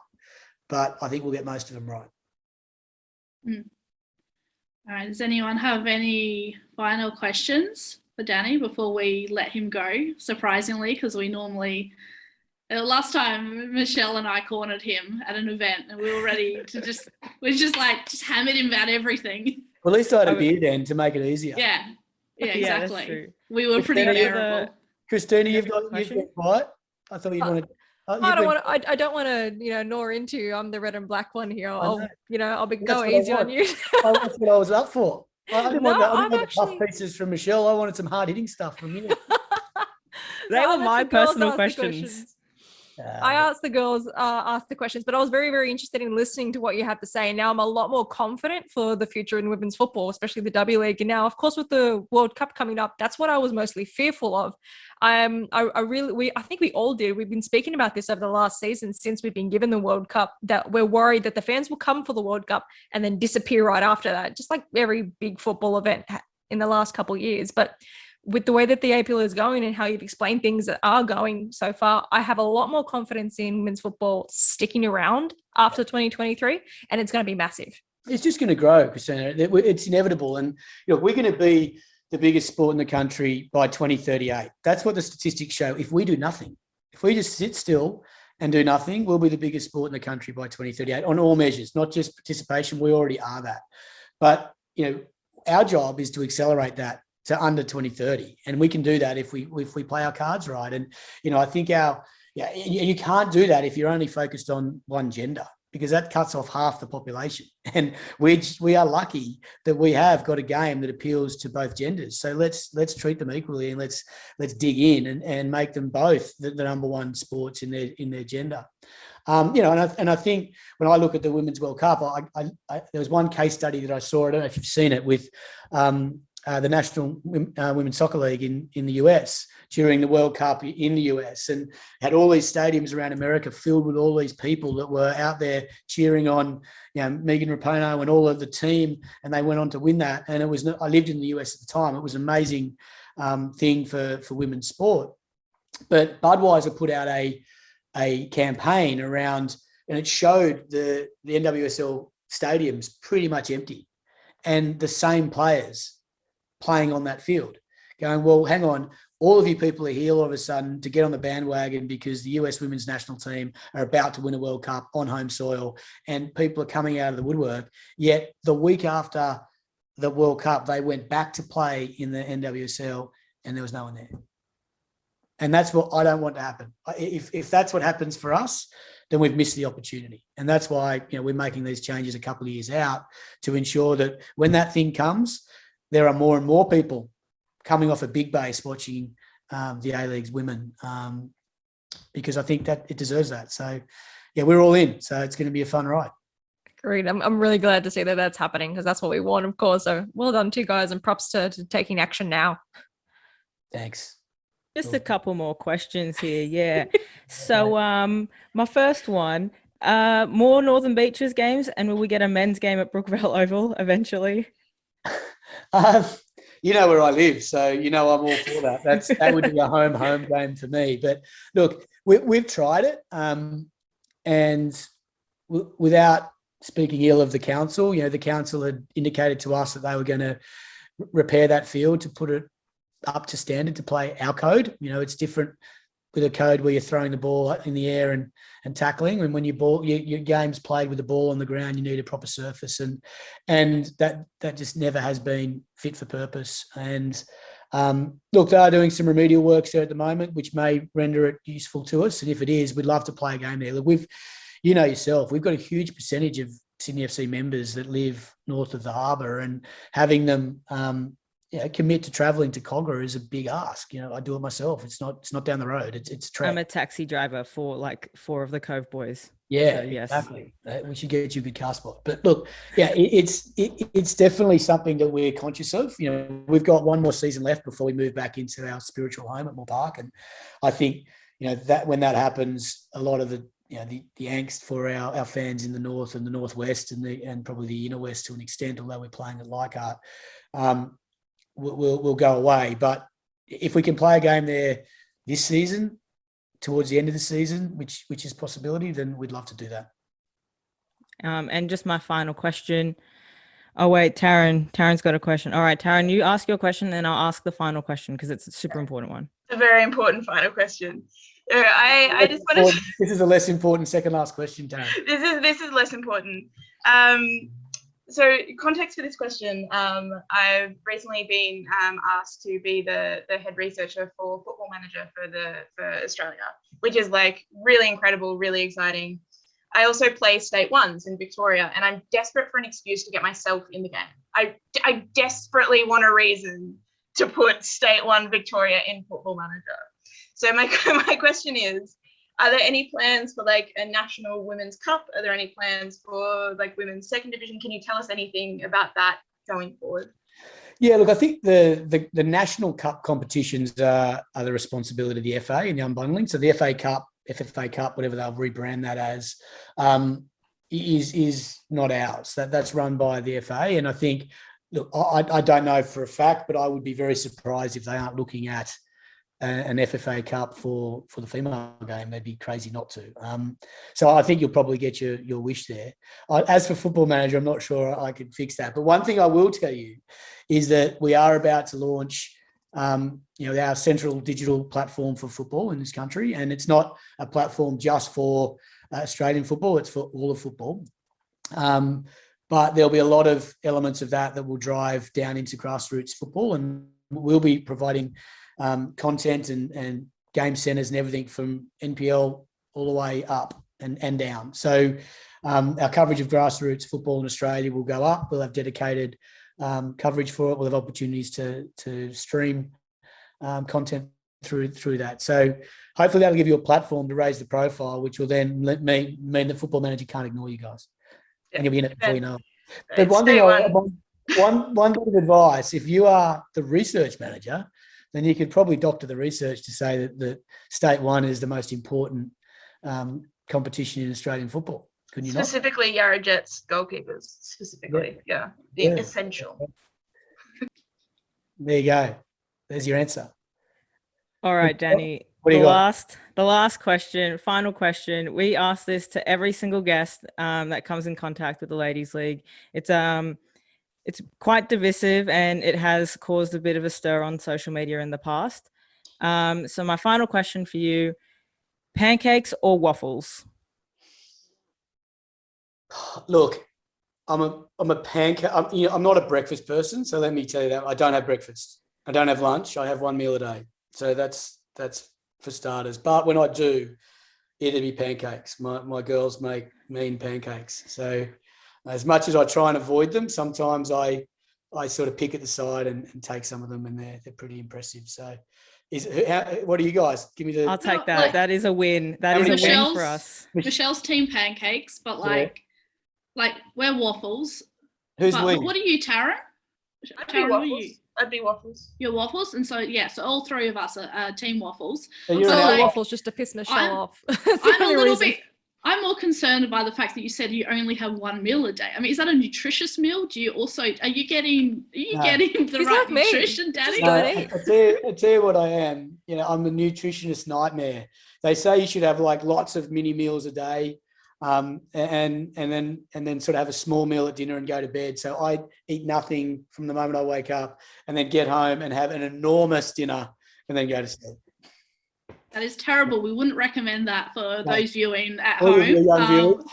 but I think we'll get most of them right. All right. Does anyone have any final questions for Danny before we let him go? Surprisingly, because we normally, last time Michelle and I cornered him at an event, and we were ready to just hammered him about everything. Well, at least I had a beer then to make it easier. Yeah, exactly. Yeah, that's true. We were pretty terrible. Christina, you've got quiet. I thought you wanted. I don't want to, gnaw into. I'm the red and black one here. I'll go easy on you. That's what I was up for. I didn't want the tough pieces from Michelle. I wanted some hard hitting stuff from you. They were my personal questions. I asked the girls ask the questions, but I was very, very interested in listening to what you had to say. Now I'm a lot more confident for the future in women's football, especially the W League. And now, of course, with the World Cup coming up, that's what I was mostly fearful of. I think we all did. We've been speaking about this over the last season since we've been given the World Cup, that we're worried that the fans will come for the World Cup and then disappear right after that, just like every big football event in the last couple of years. But with the way that the APL is going and how you've explained things that are going so far, I have a lot more confidence in women's football sticking around after 2023, and it's going to be massive. It's just going to grow, Christina. It's inevitable. And we're going to be the biggest sport in the country by 2038. That's what the statistics show. If we do nothing, if we just sit still and do nothing, we'll be the biggest sport in the country by 2038 on all measures, not just participation. We already are that. But, our job is to accelerate that to under 2030. And we can do that if we play our cards right. And, I think you can't do that if you're only focused on one gender, because that cuts off half the population. And we are lucky that we have got a game that appeals to both genders. So let's treat them equally, and let's dig in and make them both the number one sports in their gender. And I think when I look at the Women's World Cup, there was one case study that I saw. I don't know if you've seen it, with the National Women's Soccer League in the US during the World Cup in the US, and had all these stadiums around America filled with all these people that were out there cheering on, Megan Rapinoe and all of the team, and they went on to win that. And I lived in the US at the time. It was an amazing thing for women's sport. But Budweiser put out a campaign around, and it showed the NWSL stadiums pretty much empty, and the same players playing on that field, going, well, hang on, all of you people are here all of a sudden to get on the bandwagon because the US women's national team are about to win a World Cup on home soil, and people are coming out of the woodwork. Yet the week after the World Cup, they went back to play in the NWSL and there was no one there. And that's what I don't want to happen. If that's what happens for us, then we've missed the opportunity. And that's why we're making these changes a couple of years out to ensure that when that thing comes, there are more and more people coming off a big base watching the A-League's women, because I think that it deserves that. So, yeah, we're all in. So it's going to be a fun ride. Great. I'm really glad to see that that's happening because that's what we want, of course. So well done to you guys, and props to taking action now. Thanks. Just a couple more questions here. Yeah. So my first one, more Northern Beaches games, and will we get a men's game at Brookvale Oval eventually? You know where I live, so you know I'm all for that. That would be a home game for me. But look, we've tried it, and without speaking ill of the council, the council had indicated to us that they were going to repair that field to put it up to standard to play our code. It's different with a code where you're throwing the ball in the air and tackling, and when your game's played with the ball on the ground, you need a proper surface, and that just never has been fit for purpose. And look, they are doing some remedial works there at the moment, which may render it useful to us, and if it is, we'd love to play a game there. Look, yourself, we've got a huge percentage of Sydney FC members that live north of the harbour, and having them commit to travelling to Cogra is a big ask. I do it myself. It's not down the road. It's a trek. I'm a taxi driver for like 4 of the Cove boys. Yeah, so, yes. Exactly. We should get you a good car spot. But look, yeah, it's definitely something that we're conscious of. We've got one more season left before we move back into our spiritual home at Moore Park, and I think that when that happens, a lot of the angst for our fans in the north and the northwest and probably the inner west to an extent, although we're playing at Leichhardt, will go away. But if we can play a game there this season, towards the end of the season, which is a possibility, then we'd love to do that. And just my final question. Oh wait, Taryn's got a question. All right, Taryn, you ask your question, and I'll ask the final question because it's a super important one. It's a very important final question. I just want to. This is a less important second last question, Taryn. This is less important. So context for this question, I've recently been asked to be the head researcher for Football Manager for Australia, which is like really incredible, really exciting. I also play state ones in Victoria, and I'm desperate for an excuse to get myself in the game. I desperately want a reason to put state one Victoria in Football Manager. So my question is, are there any plans for like a national women's cup? Are there any plans for like women's second division? Can you tell us anything about that going forward? Yeah, look, I think the national cup competitions are the responsibility of the FA and the unbundling. So the FA Cup, FFA Cup, whatever they'll rebrand that as, is not ours. That's run by the FA. And I think, look, I don't know for a fact, but I would be very surprised if they aren't looking at an FFA Cup for the female game. They'd be crazy not to. So I think you'll probably get your wish there. As for Football Manager, I'm not sure I could fix that. But one thing I will tell you is that we are about to launch our central digital platform for football in this country. And it's not a platform just for Australian football, it's for all of football. But there'll be a lot of elements of that will drive down into grassroots football, and we'll be providing content and game centres and everything from NPL all the way up and down. So our coverage of grassroots football in Australia will go up. We'll have dedicated coverage for it. We'll have opportunities to stream content through that. So hopefully that'll give you a platform to raise the profile, which will then mean that Football Manager can't ignore you guys. And you'll be in it before you know it. But one bit of advice, if you are the research manager, then you could probably doctor the research to say that State 1 is the most important competition in Australian football. Couldn't you Specifically, Yarra Jets goalkeepers, specifically. Yeah. Essential. There you go. There's your answer. All right, Danny. What do you got? The last question, final question. We ask this to every single guest that comes in contact with the Ladies League. It's quite divisive, and it has caused a bit of a stir on social media in the past. So my final question for you, pancakes or waffles? Look, I'm a pancake. I'm not a breakfast person, so let me tell you that. I don't have breakfast. I don't have lunch. I have one meal a day. So that's for starters. But when I do, it'll be pancakes. My girls make mean pancakes. So as much as I try and avoid them, sometimes I I sort of pick at the side and take some of them, and they're pretty impressive. So, what do you guys give me? I'll take No, that. like- that is a win. That How is a many win Michelle's- for us. Michelle's team pancakes, but Yeah. like we're waffles. Who's But winning? what are you, Tara? I'd be Tara, what are waffles. you? I'd be waffles. You're waffles, and so so all three of us are team waffles. So I'm you're so an like- outlier. waffles just to piss Michelle I'm- off. That's the I'm a only little reason. bit. I'm more concerned by the fact that you said you only have one meal a day. I mean, is that a nutritious meal? Do you also are you getting No. getting the He's right like me. nutrition, Daddy? Just No, don't eat. I tell you what I am. I'm a nutritionist nightmare. They say you should have like lots of mini meals a day, and then sort of have a small meal at dinner and go to bed. So I eat nothing from the moment I wake up, and then get home and have an enormous dinner, and then go to sleep. That is terrible. We wouldn't recommend that for No. those viewing at All of you home. young viewers.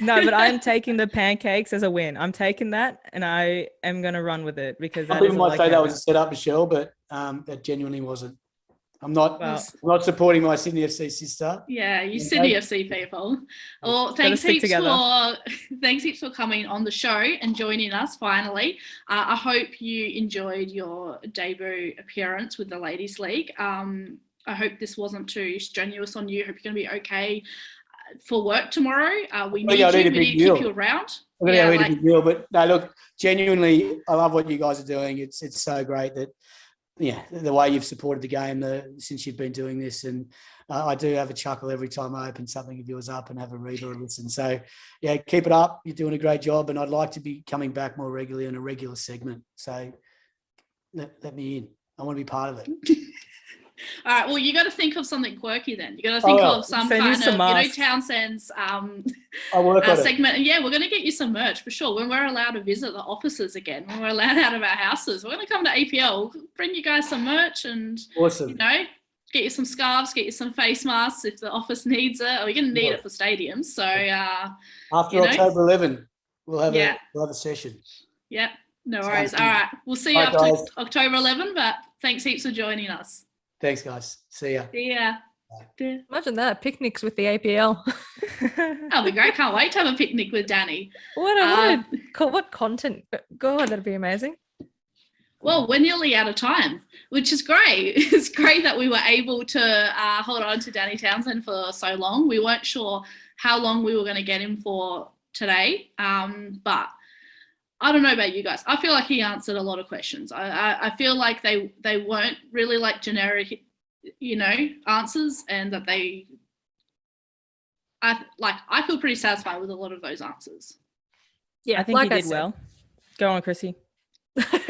No, but I'm taking the pancakes as a win. I'm taking that, and I am going to run with it because Some that is people all might I say care that was a about. setup, Michelle, but it genuinely wasn't. I'm not Well, I'm not supporting my Sydney FC sister. Yeah, you Okay. Sydney FC people. Well, thanks stick heaps together. thanks heaps for coming on the show and joining us finally. I hope you enjoyed your debut appearance with the Ladies League. I hope this wasn't too strenuous on you. I hope you're going to be okay for work tomorrow. We need Yeah, I you. need a We big need to keep deal. you around. I'm gonna Yeah, go eat like- a big deal, but no, look, genuinely, I love what you guys are doing. It's so great that, the way you've supported the game since you've been doing this, and I do have a chuckle every time I open something of yours up and have a read or a listen. So, yeah, keep it up. You're doing a great job, and I'd like to be coming back more regularly in a regular segment. So, let me in. I want to be part of it. All right. Well, you got to think of something quirky then. You got to think well, of some send you kind of, some masks. Townsend's I'll work on it. segment. And yeah, we're going to get you some merch for sure. When we're allowed to visit the offices again, when we're allowed out of our houses, we're going to come to APL, bring you guys some merch, and Awesome. get you some scarves, get you some face masks if the office needs it. Or you're going to need it for stadiums. So After you know? October 11, we'll have Yeah. a session. yeah, no Sounds worries. good. All right, we'll see you Bye, after guys. October 11. But thanks heaps for joining us. Thanks, guys. See ya. See ya. Bye. Imagine that, picnics with the APL. That'll be great. Can't wait to have a picnic with Danny. What content? God, that'd be amazing. Well, we're nearly out of time, which is great. It's great that we were able to hold on to Danny Townsend for so long. We weren't sure how long we were going to get him for today, but I don't know about you guys. I feel like he answered a lot of questions. I feel like they weren't really like generic, answers, and that I feel pretty satisfied with a lot of those answers. Yeah, I think like you did said. well. Go on, Chrissy.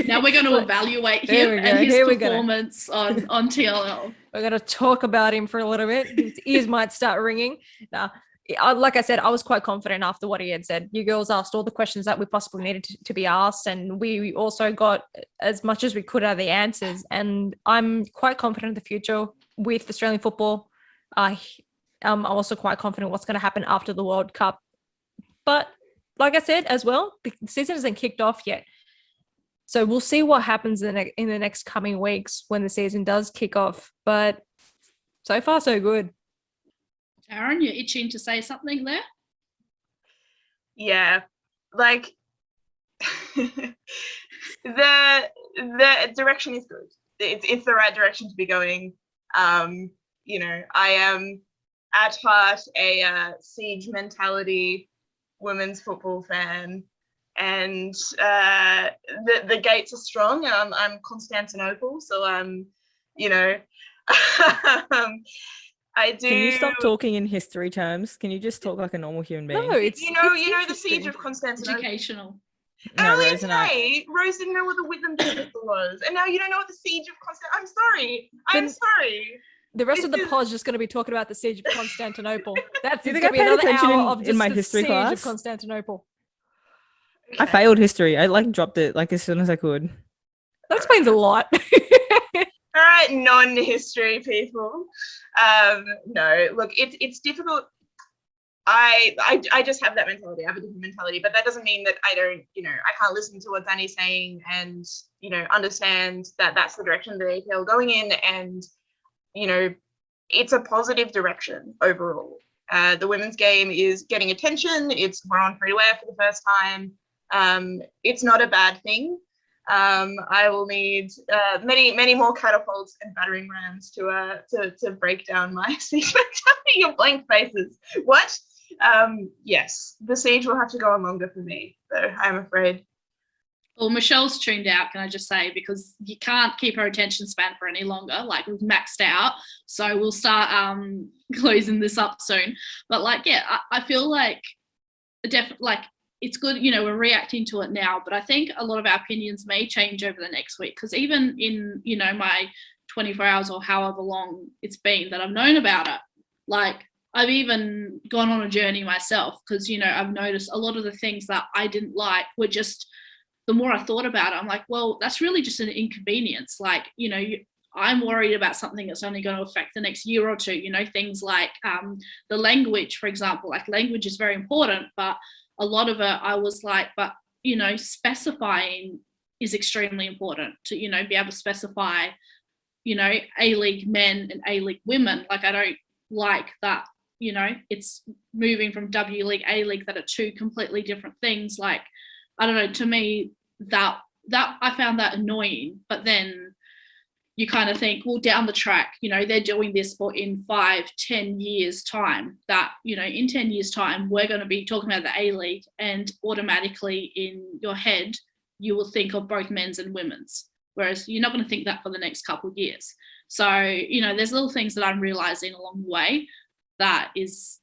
Now we're going to evaluate There him we and go, his here we go. performance on TLL. We're going to talk about him for a little bit. His ears might start ringing. Like I said, I was quite confident after what he had said. You girls asked all the questions that we possibly needed to be asked, and we also got as much as we could out of the answers. And I'm quite confident in the future with Australian football. I'm also quite confident what's going to happen after the World Cup. But like I said as well, the season hasn't kicked off yet. So we'll see what happens in the next coming weeks when the season does kick off. But so far, so good. Aaron, you're itching to say something there? Yeah, like the direction is good. It's the right direction to be going. I am at heart a siege mentality women's football fan, and the gates are strong. I'm Constantinople, so I do. Can you stop talking in history terms? Can you just talk like a normal human being? No, it's You know the interesting. siege of Constantinople. Educational. No, Earlier Rose and I. today, Rose didn't know what the Whitlam Peninsula was, and now you don't know what the siege of Constantinople. I'm sorry. I'm Then- sorry. The rest of the This is- pod's just going to be talking about the siege of Constantinople. That's Do you it's think going to be I paid another attention hour in- of in just my the history siege class? of Constantinople. I failed history. I dropped it as soon as I could. That explains a lot. All right, non-history people. No, look, it's difficult. I just have that mentality. I have a different mentality, but that doesn't mean that I don't, I can't listen to what Danny's saying and, understand that that's the direction the APL going in, and, it's a positive direction overall. The women's game is getting attention. We're on free to wear for the first time. It's not a bad thing. I will need many more catapults and battering rams to break down my siege. Your blank faces. What? Yes, the siege will have to go on longer for me, though, I'm afraid. Well, Michelle's tuned out, can I just say, because you can't keep her attention span for any longer. Like, we've maxed out. So we'll start closing this up soon. But like, yeah, I feel like it's good, we're reacting to it now, but I think a lot of our opinions may change over the next week, because even in, my 24 hours or however long it's been that I've known about it, like, I've even gone on a journey myself, because, I've noticed a lot of the things that I didn't like were just, the more I thought about it, I'm like, well, that's really just an inconvenience. Like, I'm worried about something that's only going to affect the next year or two, things like the language, for example. Like, language is very important, but a lot of it, I was like, but, specifying is extremely important to, be able to specify, A-League men and A-League women. Like, I don't like that, it's moving from W League, A-League, that are two completely different things. Like, I don't know, to me, that I found that annoying. But then you kind of think, well, down the track, they're doing this for in 5-10 years time, that, in 10 years time, we're going to be talking about the A-League, and automatically in your head, you will think of both men's and women's. Whereas you're not going to think that for the next couple of years. So, there's little things that I'm realizing along the way that is,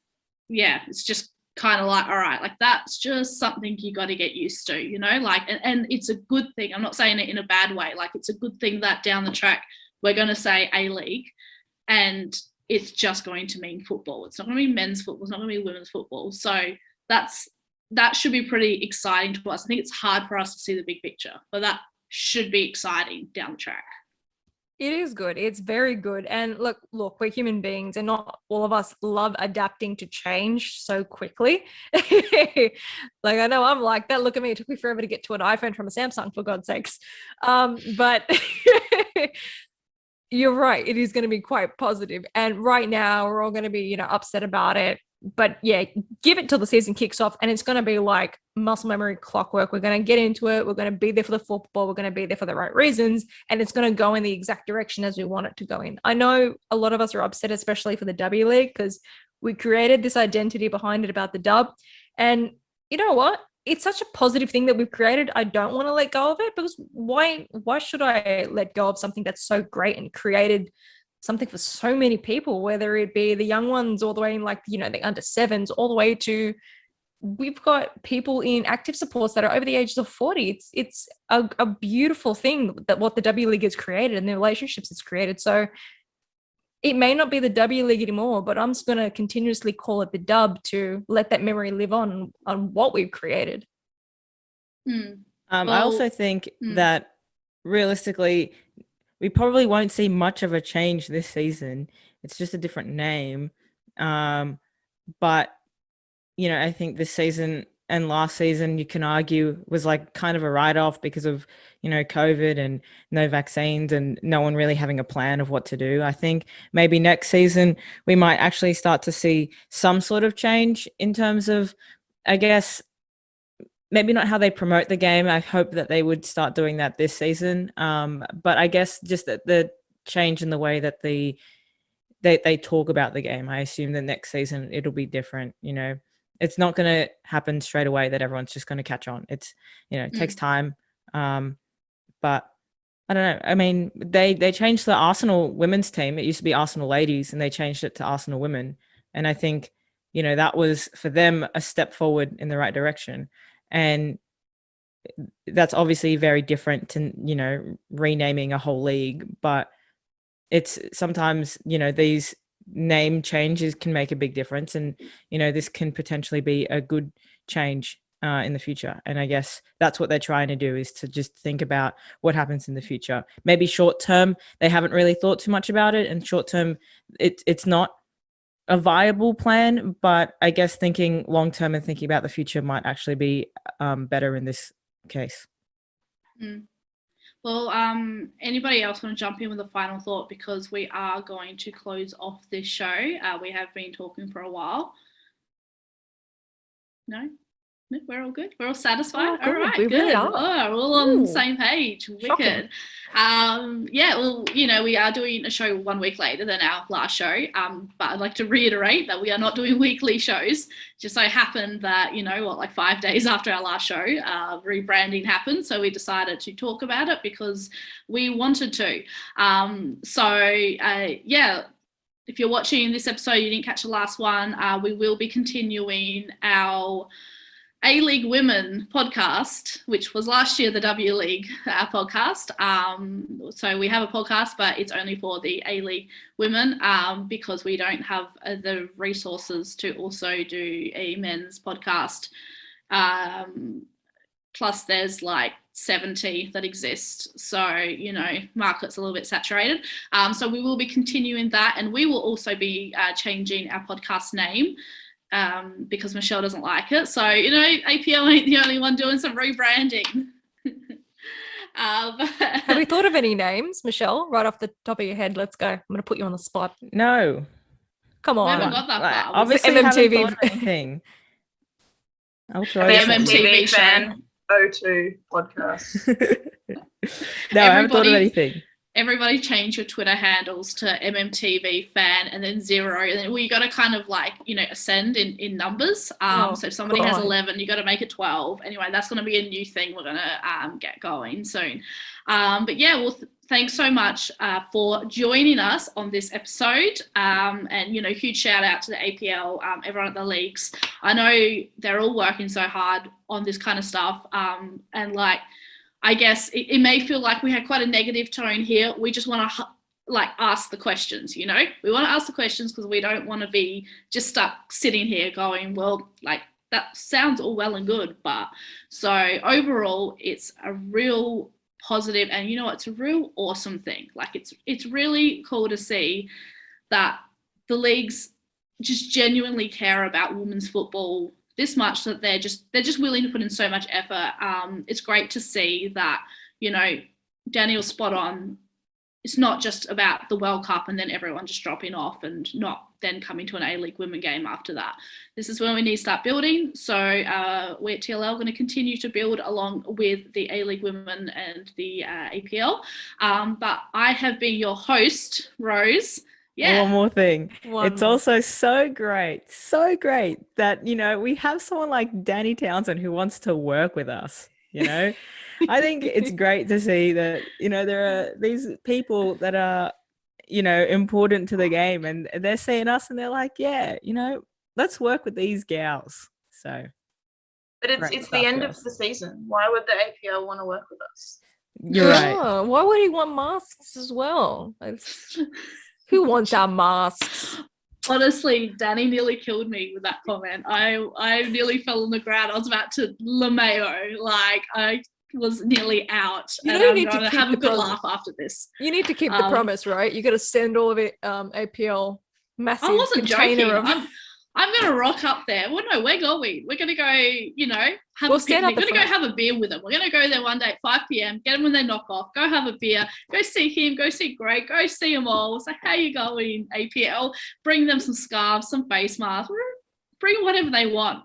yeah, it's just kind of like, all right, like, that's just something you got to get used to, like, and it's a good thing. I'm not saying it in a bad way. Like, it's a good thing that down the track we're going to say A-League, and it's just going to mean football. It's not going to be men's football. It's not going to be women's football. So that should be pretty exciting to us. I think it's hard for us to see the big picture, but that should be exciting down the track. It is good. It's very good. And look, we're human beings, and not all of us love adapting to change so quickly. Like, I know I'm like that. Look at me. It took me forever to get to an iPhone from a Samsung, for God's sakes. But you're right. It is going to be quite positive. And right now we're all going to be, upset about it. But yeah, give it till the season kicks off, and it's going to be like muscle memory clockwork. We're going to get into it. We're going to be there for the football. We're going to be there for the right reasons, and it's going to go in the exact direction as we want it to go in. I know a lot of us are upset, especially for the W League, because we created this identity behind it about the dub. And you know what? It's such a positive thing that we've created. I don't want to let go of it, because why should I let go of something that's so great and created something for so many people, whether it be the young ones all the way in, like, the under sevens, all the way to, we've got people in active supports that are over the ages of 40. It's a beautiful thing that what the W League has created and the relationships it's created. So it may not be the W League anymore, but I'm just going to continuously call it the dub to let that memory live on what we've created. I also think that realistically, we probably won't see much of a change this season. It's just a different name. But, I think this season and last season, you can argue, was like kind of a write-off because of, COVID and no vaccines and no one really having a plan of what to do. I think maybe next season we might actually start to see some sort of change in terms of, I guess, maybe not how they promote the game. I hope that they would start doing that this season. But I guess just that the change in the way that they talk about the game. I assume the next season it'll be different. It's not going to happen straight away that everyone's just going to catch on. It's, it takes time. But I don't know. I mean, they changed the Arsenal women's team. It used to be Arsenal ladies, and they changed it to Arsenal women. And I think, that was for them a step forward in the right direction. And that's obviously very different to, renaming a whole league. But it's sometimes, these name changes can make a big difference. And, this can potentially be a good change in the future. And I guess that's what they're trying to do, is to just think about what happens in the future. Maybe short term, they haven't really thought too much about it. And short term, it's not a viable plan, but I guess thinking long term and thinking about the future might actually be better in this case. Well, anybody else want to jump in with a final thought, because we are going to close off this show. We have been talking for a while. No? We're all good. We're all satisfied. Oh, All good. right, We good. really are. Oh, we're all on the Ooh. same page. Shocking. Wicked. Yeah, well, we are doing a show 1 week later than our last show. But I'd like to reiterate that we are not doing weekly shows. Just so happened that, 5 days after our last show, rebranding happened. So we decided to talk about it because we wanted to. Yeah. If you're watching this episode, you didn't catch the last one, we will be continuing our A-League Women podcast, which was last year the W League podcast. So we have a podcast, but it's only for the A-League Women because we don't have the resources to also do a men's podcast. Plus there's like 70 that exist. So, market's a little bit saturated. So we will be continuing that, and we will also be changing our podcast name because Michelle doesn't like it. So, APL ain't the only one doing some rebranding. Have we thought of any names, Michelle? Right off the top of your head, let's go. I'm going to put you on the spot. No. Come We on. haven't got that far. Obviously, MMTV. haven't thought of anything. I'll try The something. MMTV show. fan O2 podcast. No, I haven't thought of Everybody- anything. Everybody change your Twitter handles to MMTV fan and then 0. And then you got to kind of ascend in numbers. So if somebody has God. 11, you got to make it 12. Anyway, that's going to be a new thing we're going to get going soon. But yeah, well, thanks so much for joining us on this episode. And, huge shout out to the APL, everyone at the leagues. I know they're all working so hard on this kind of stuff. And I guess it may feel like we had quite a negative tone here. We just want to ask the questions, We want to ask the questions because we don't want to be just stuck sitting here going, well, that sounds all well and good. But so overall, it's a real positive, and it's a real awesome thing. It's really cool to see that the leagues just genuinely care about women's football this much, that they're just willing to put in so much effort. It's great to see that, Daniel's spot on. It's not just about the World Cup and then everyone just dropping off and not then coming to an A-League women game after that. This is when we need to start building. So we're at TLL going to continue to build along with the A-League women and the APL. But I have been your host, Rose. Yeah. One more thing. One It's more. also so great that, we have someone like Danny Townsend who wants to work with us, I think it's great to see that, there are these people that are, important to the game, and they're seeing us and they're like, yeah, let's work with these gals. So. But Great it's stuff, the end girls. of the season. Why would the APL want to work with us? You're right. Oh, why would he want masks as well? Who wants our masks? Honestly, Danny nearly killed me with that comment. I nearly fell on the ground. I was about to LeMayo. I was nearly out. You and don't I'm need to going keep have a the good promise. laugh after this. You need to keep the promise, right? You got to send all of it APL massive I wasn't container joking. of. I'm going to rock up there. Well, no, we're going. We're going to go, have We'll a stand picnic. up We're the going to go front. have a beer with them. We're going to go there one day at 5 p.m., get them when they knock off, go have a beer, go see him, go see Greg, go see them all. Say, how you going, APL? Bring them some scarves, some face masks. Bring whatever they want,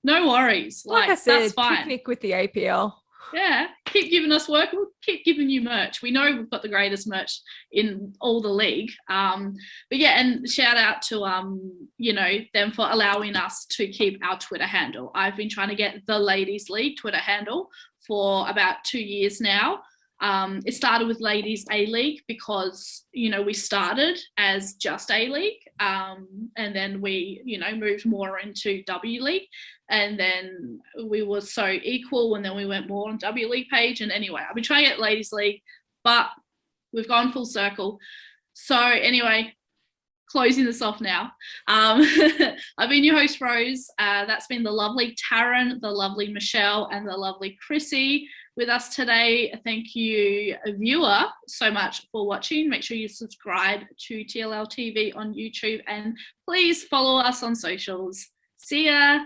no worries. Like I said, that's fine. picnic with the APL. Yeah, keep giving us work. We'll keep giving you merch. We know we've got the greatest merch in all the league. But yeah, and shout out to them for allowing us to keep our Twitter handle. I've been trying to get the Ladies League Twitter handle for about 2 years now. It started with Ladies A-League because, we started as just A-League, and then we, moved more into W League, and then we were so equal, and then we went more on W League page. And anyway, I've been trying to get Ladies League, but we've gone full circle. So anyway, closing this off now. I've been your host, Rose. That's been the lovely Taryn, the lovely Michelle, and the lovely Chrissy with us today. Thank you, viewer, so much for watching. Make sure you subscribe to TLL TV on YouTube, and please follow us on socials. See ya.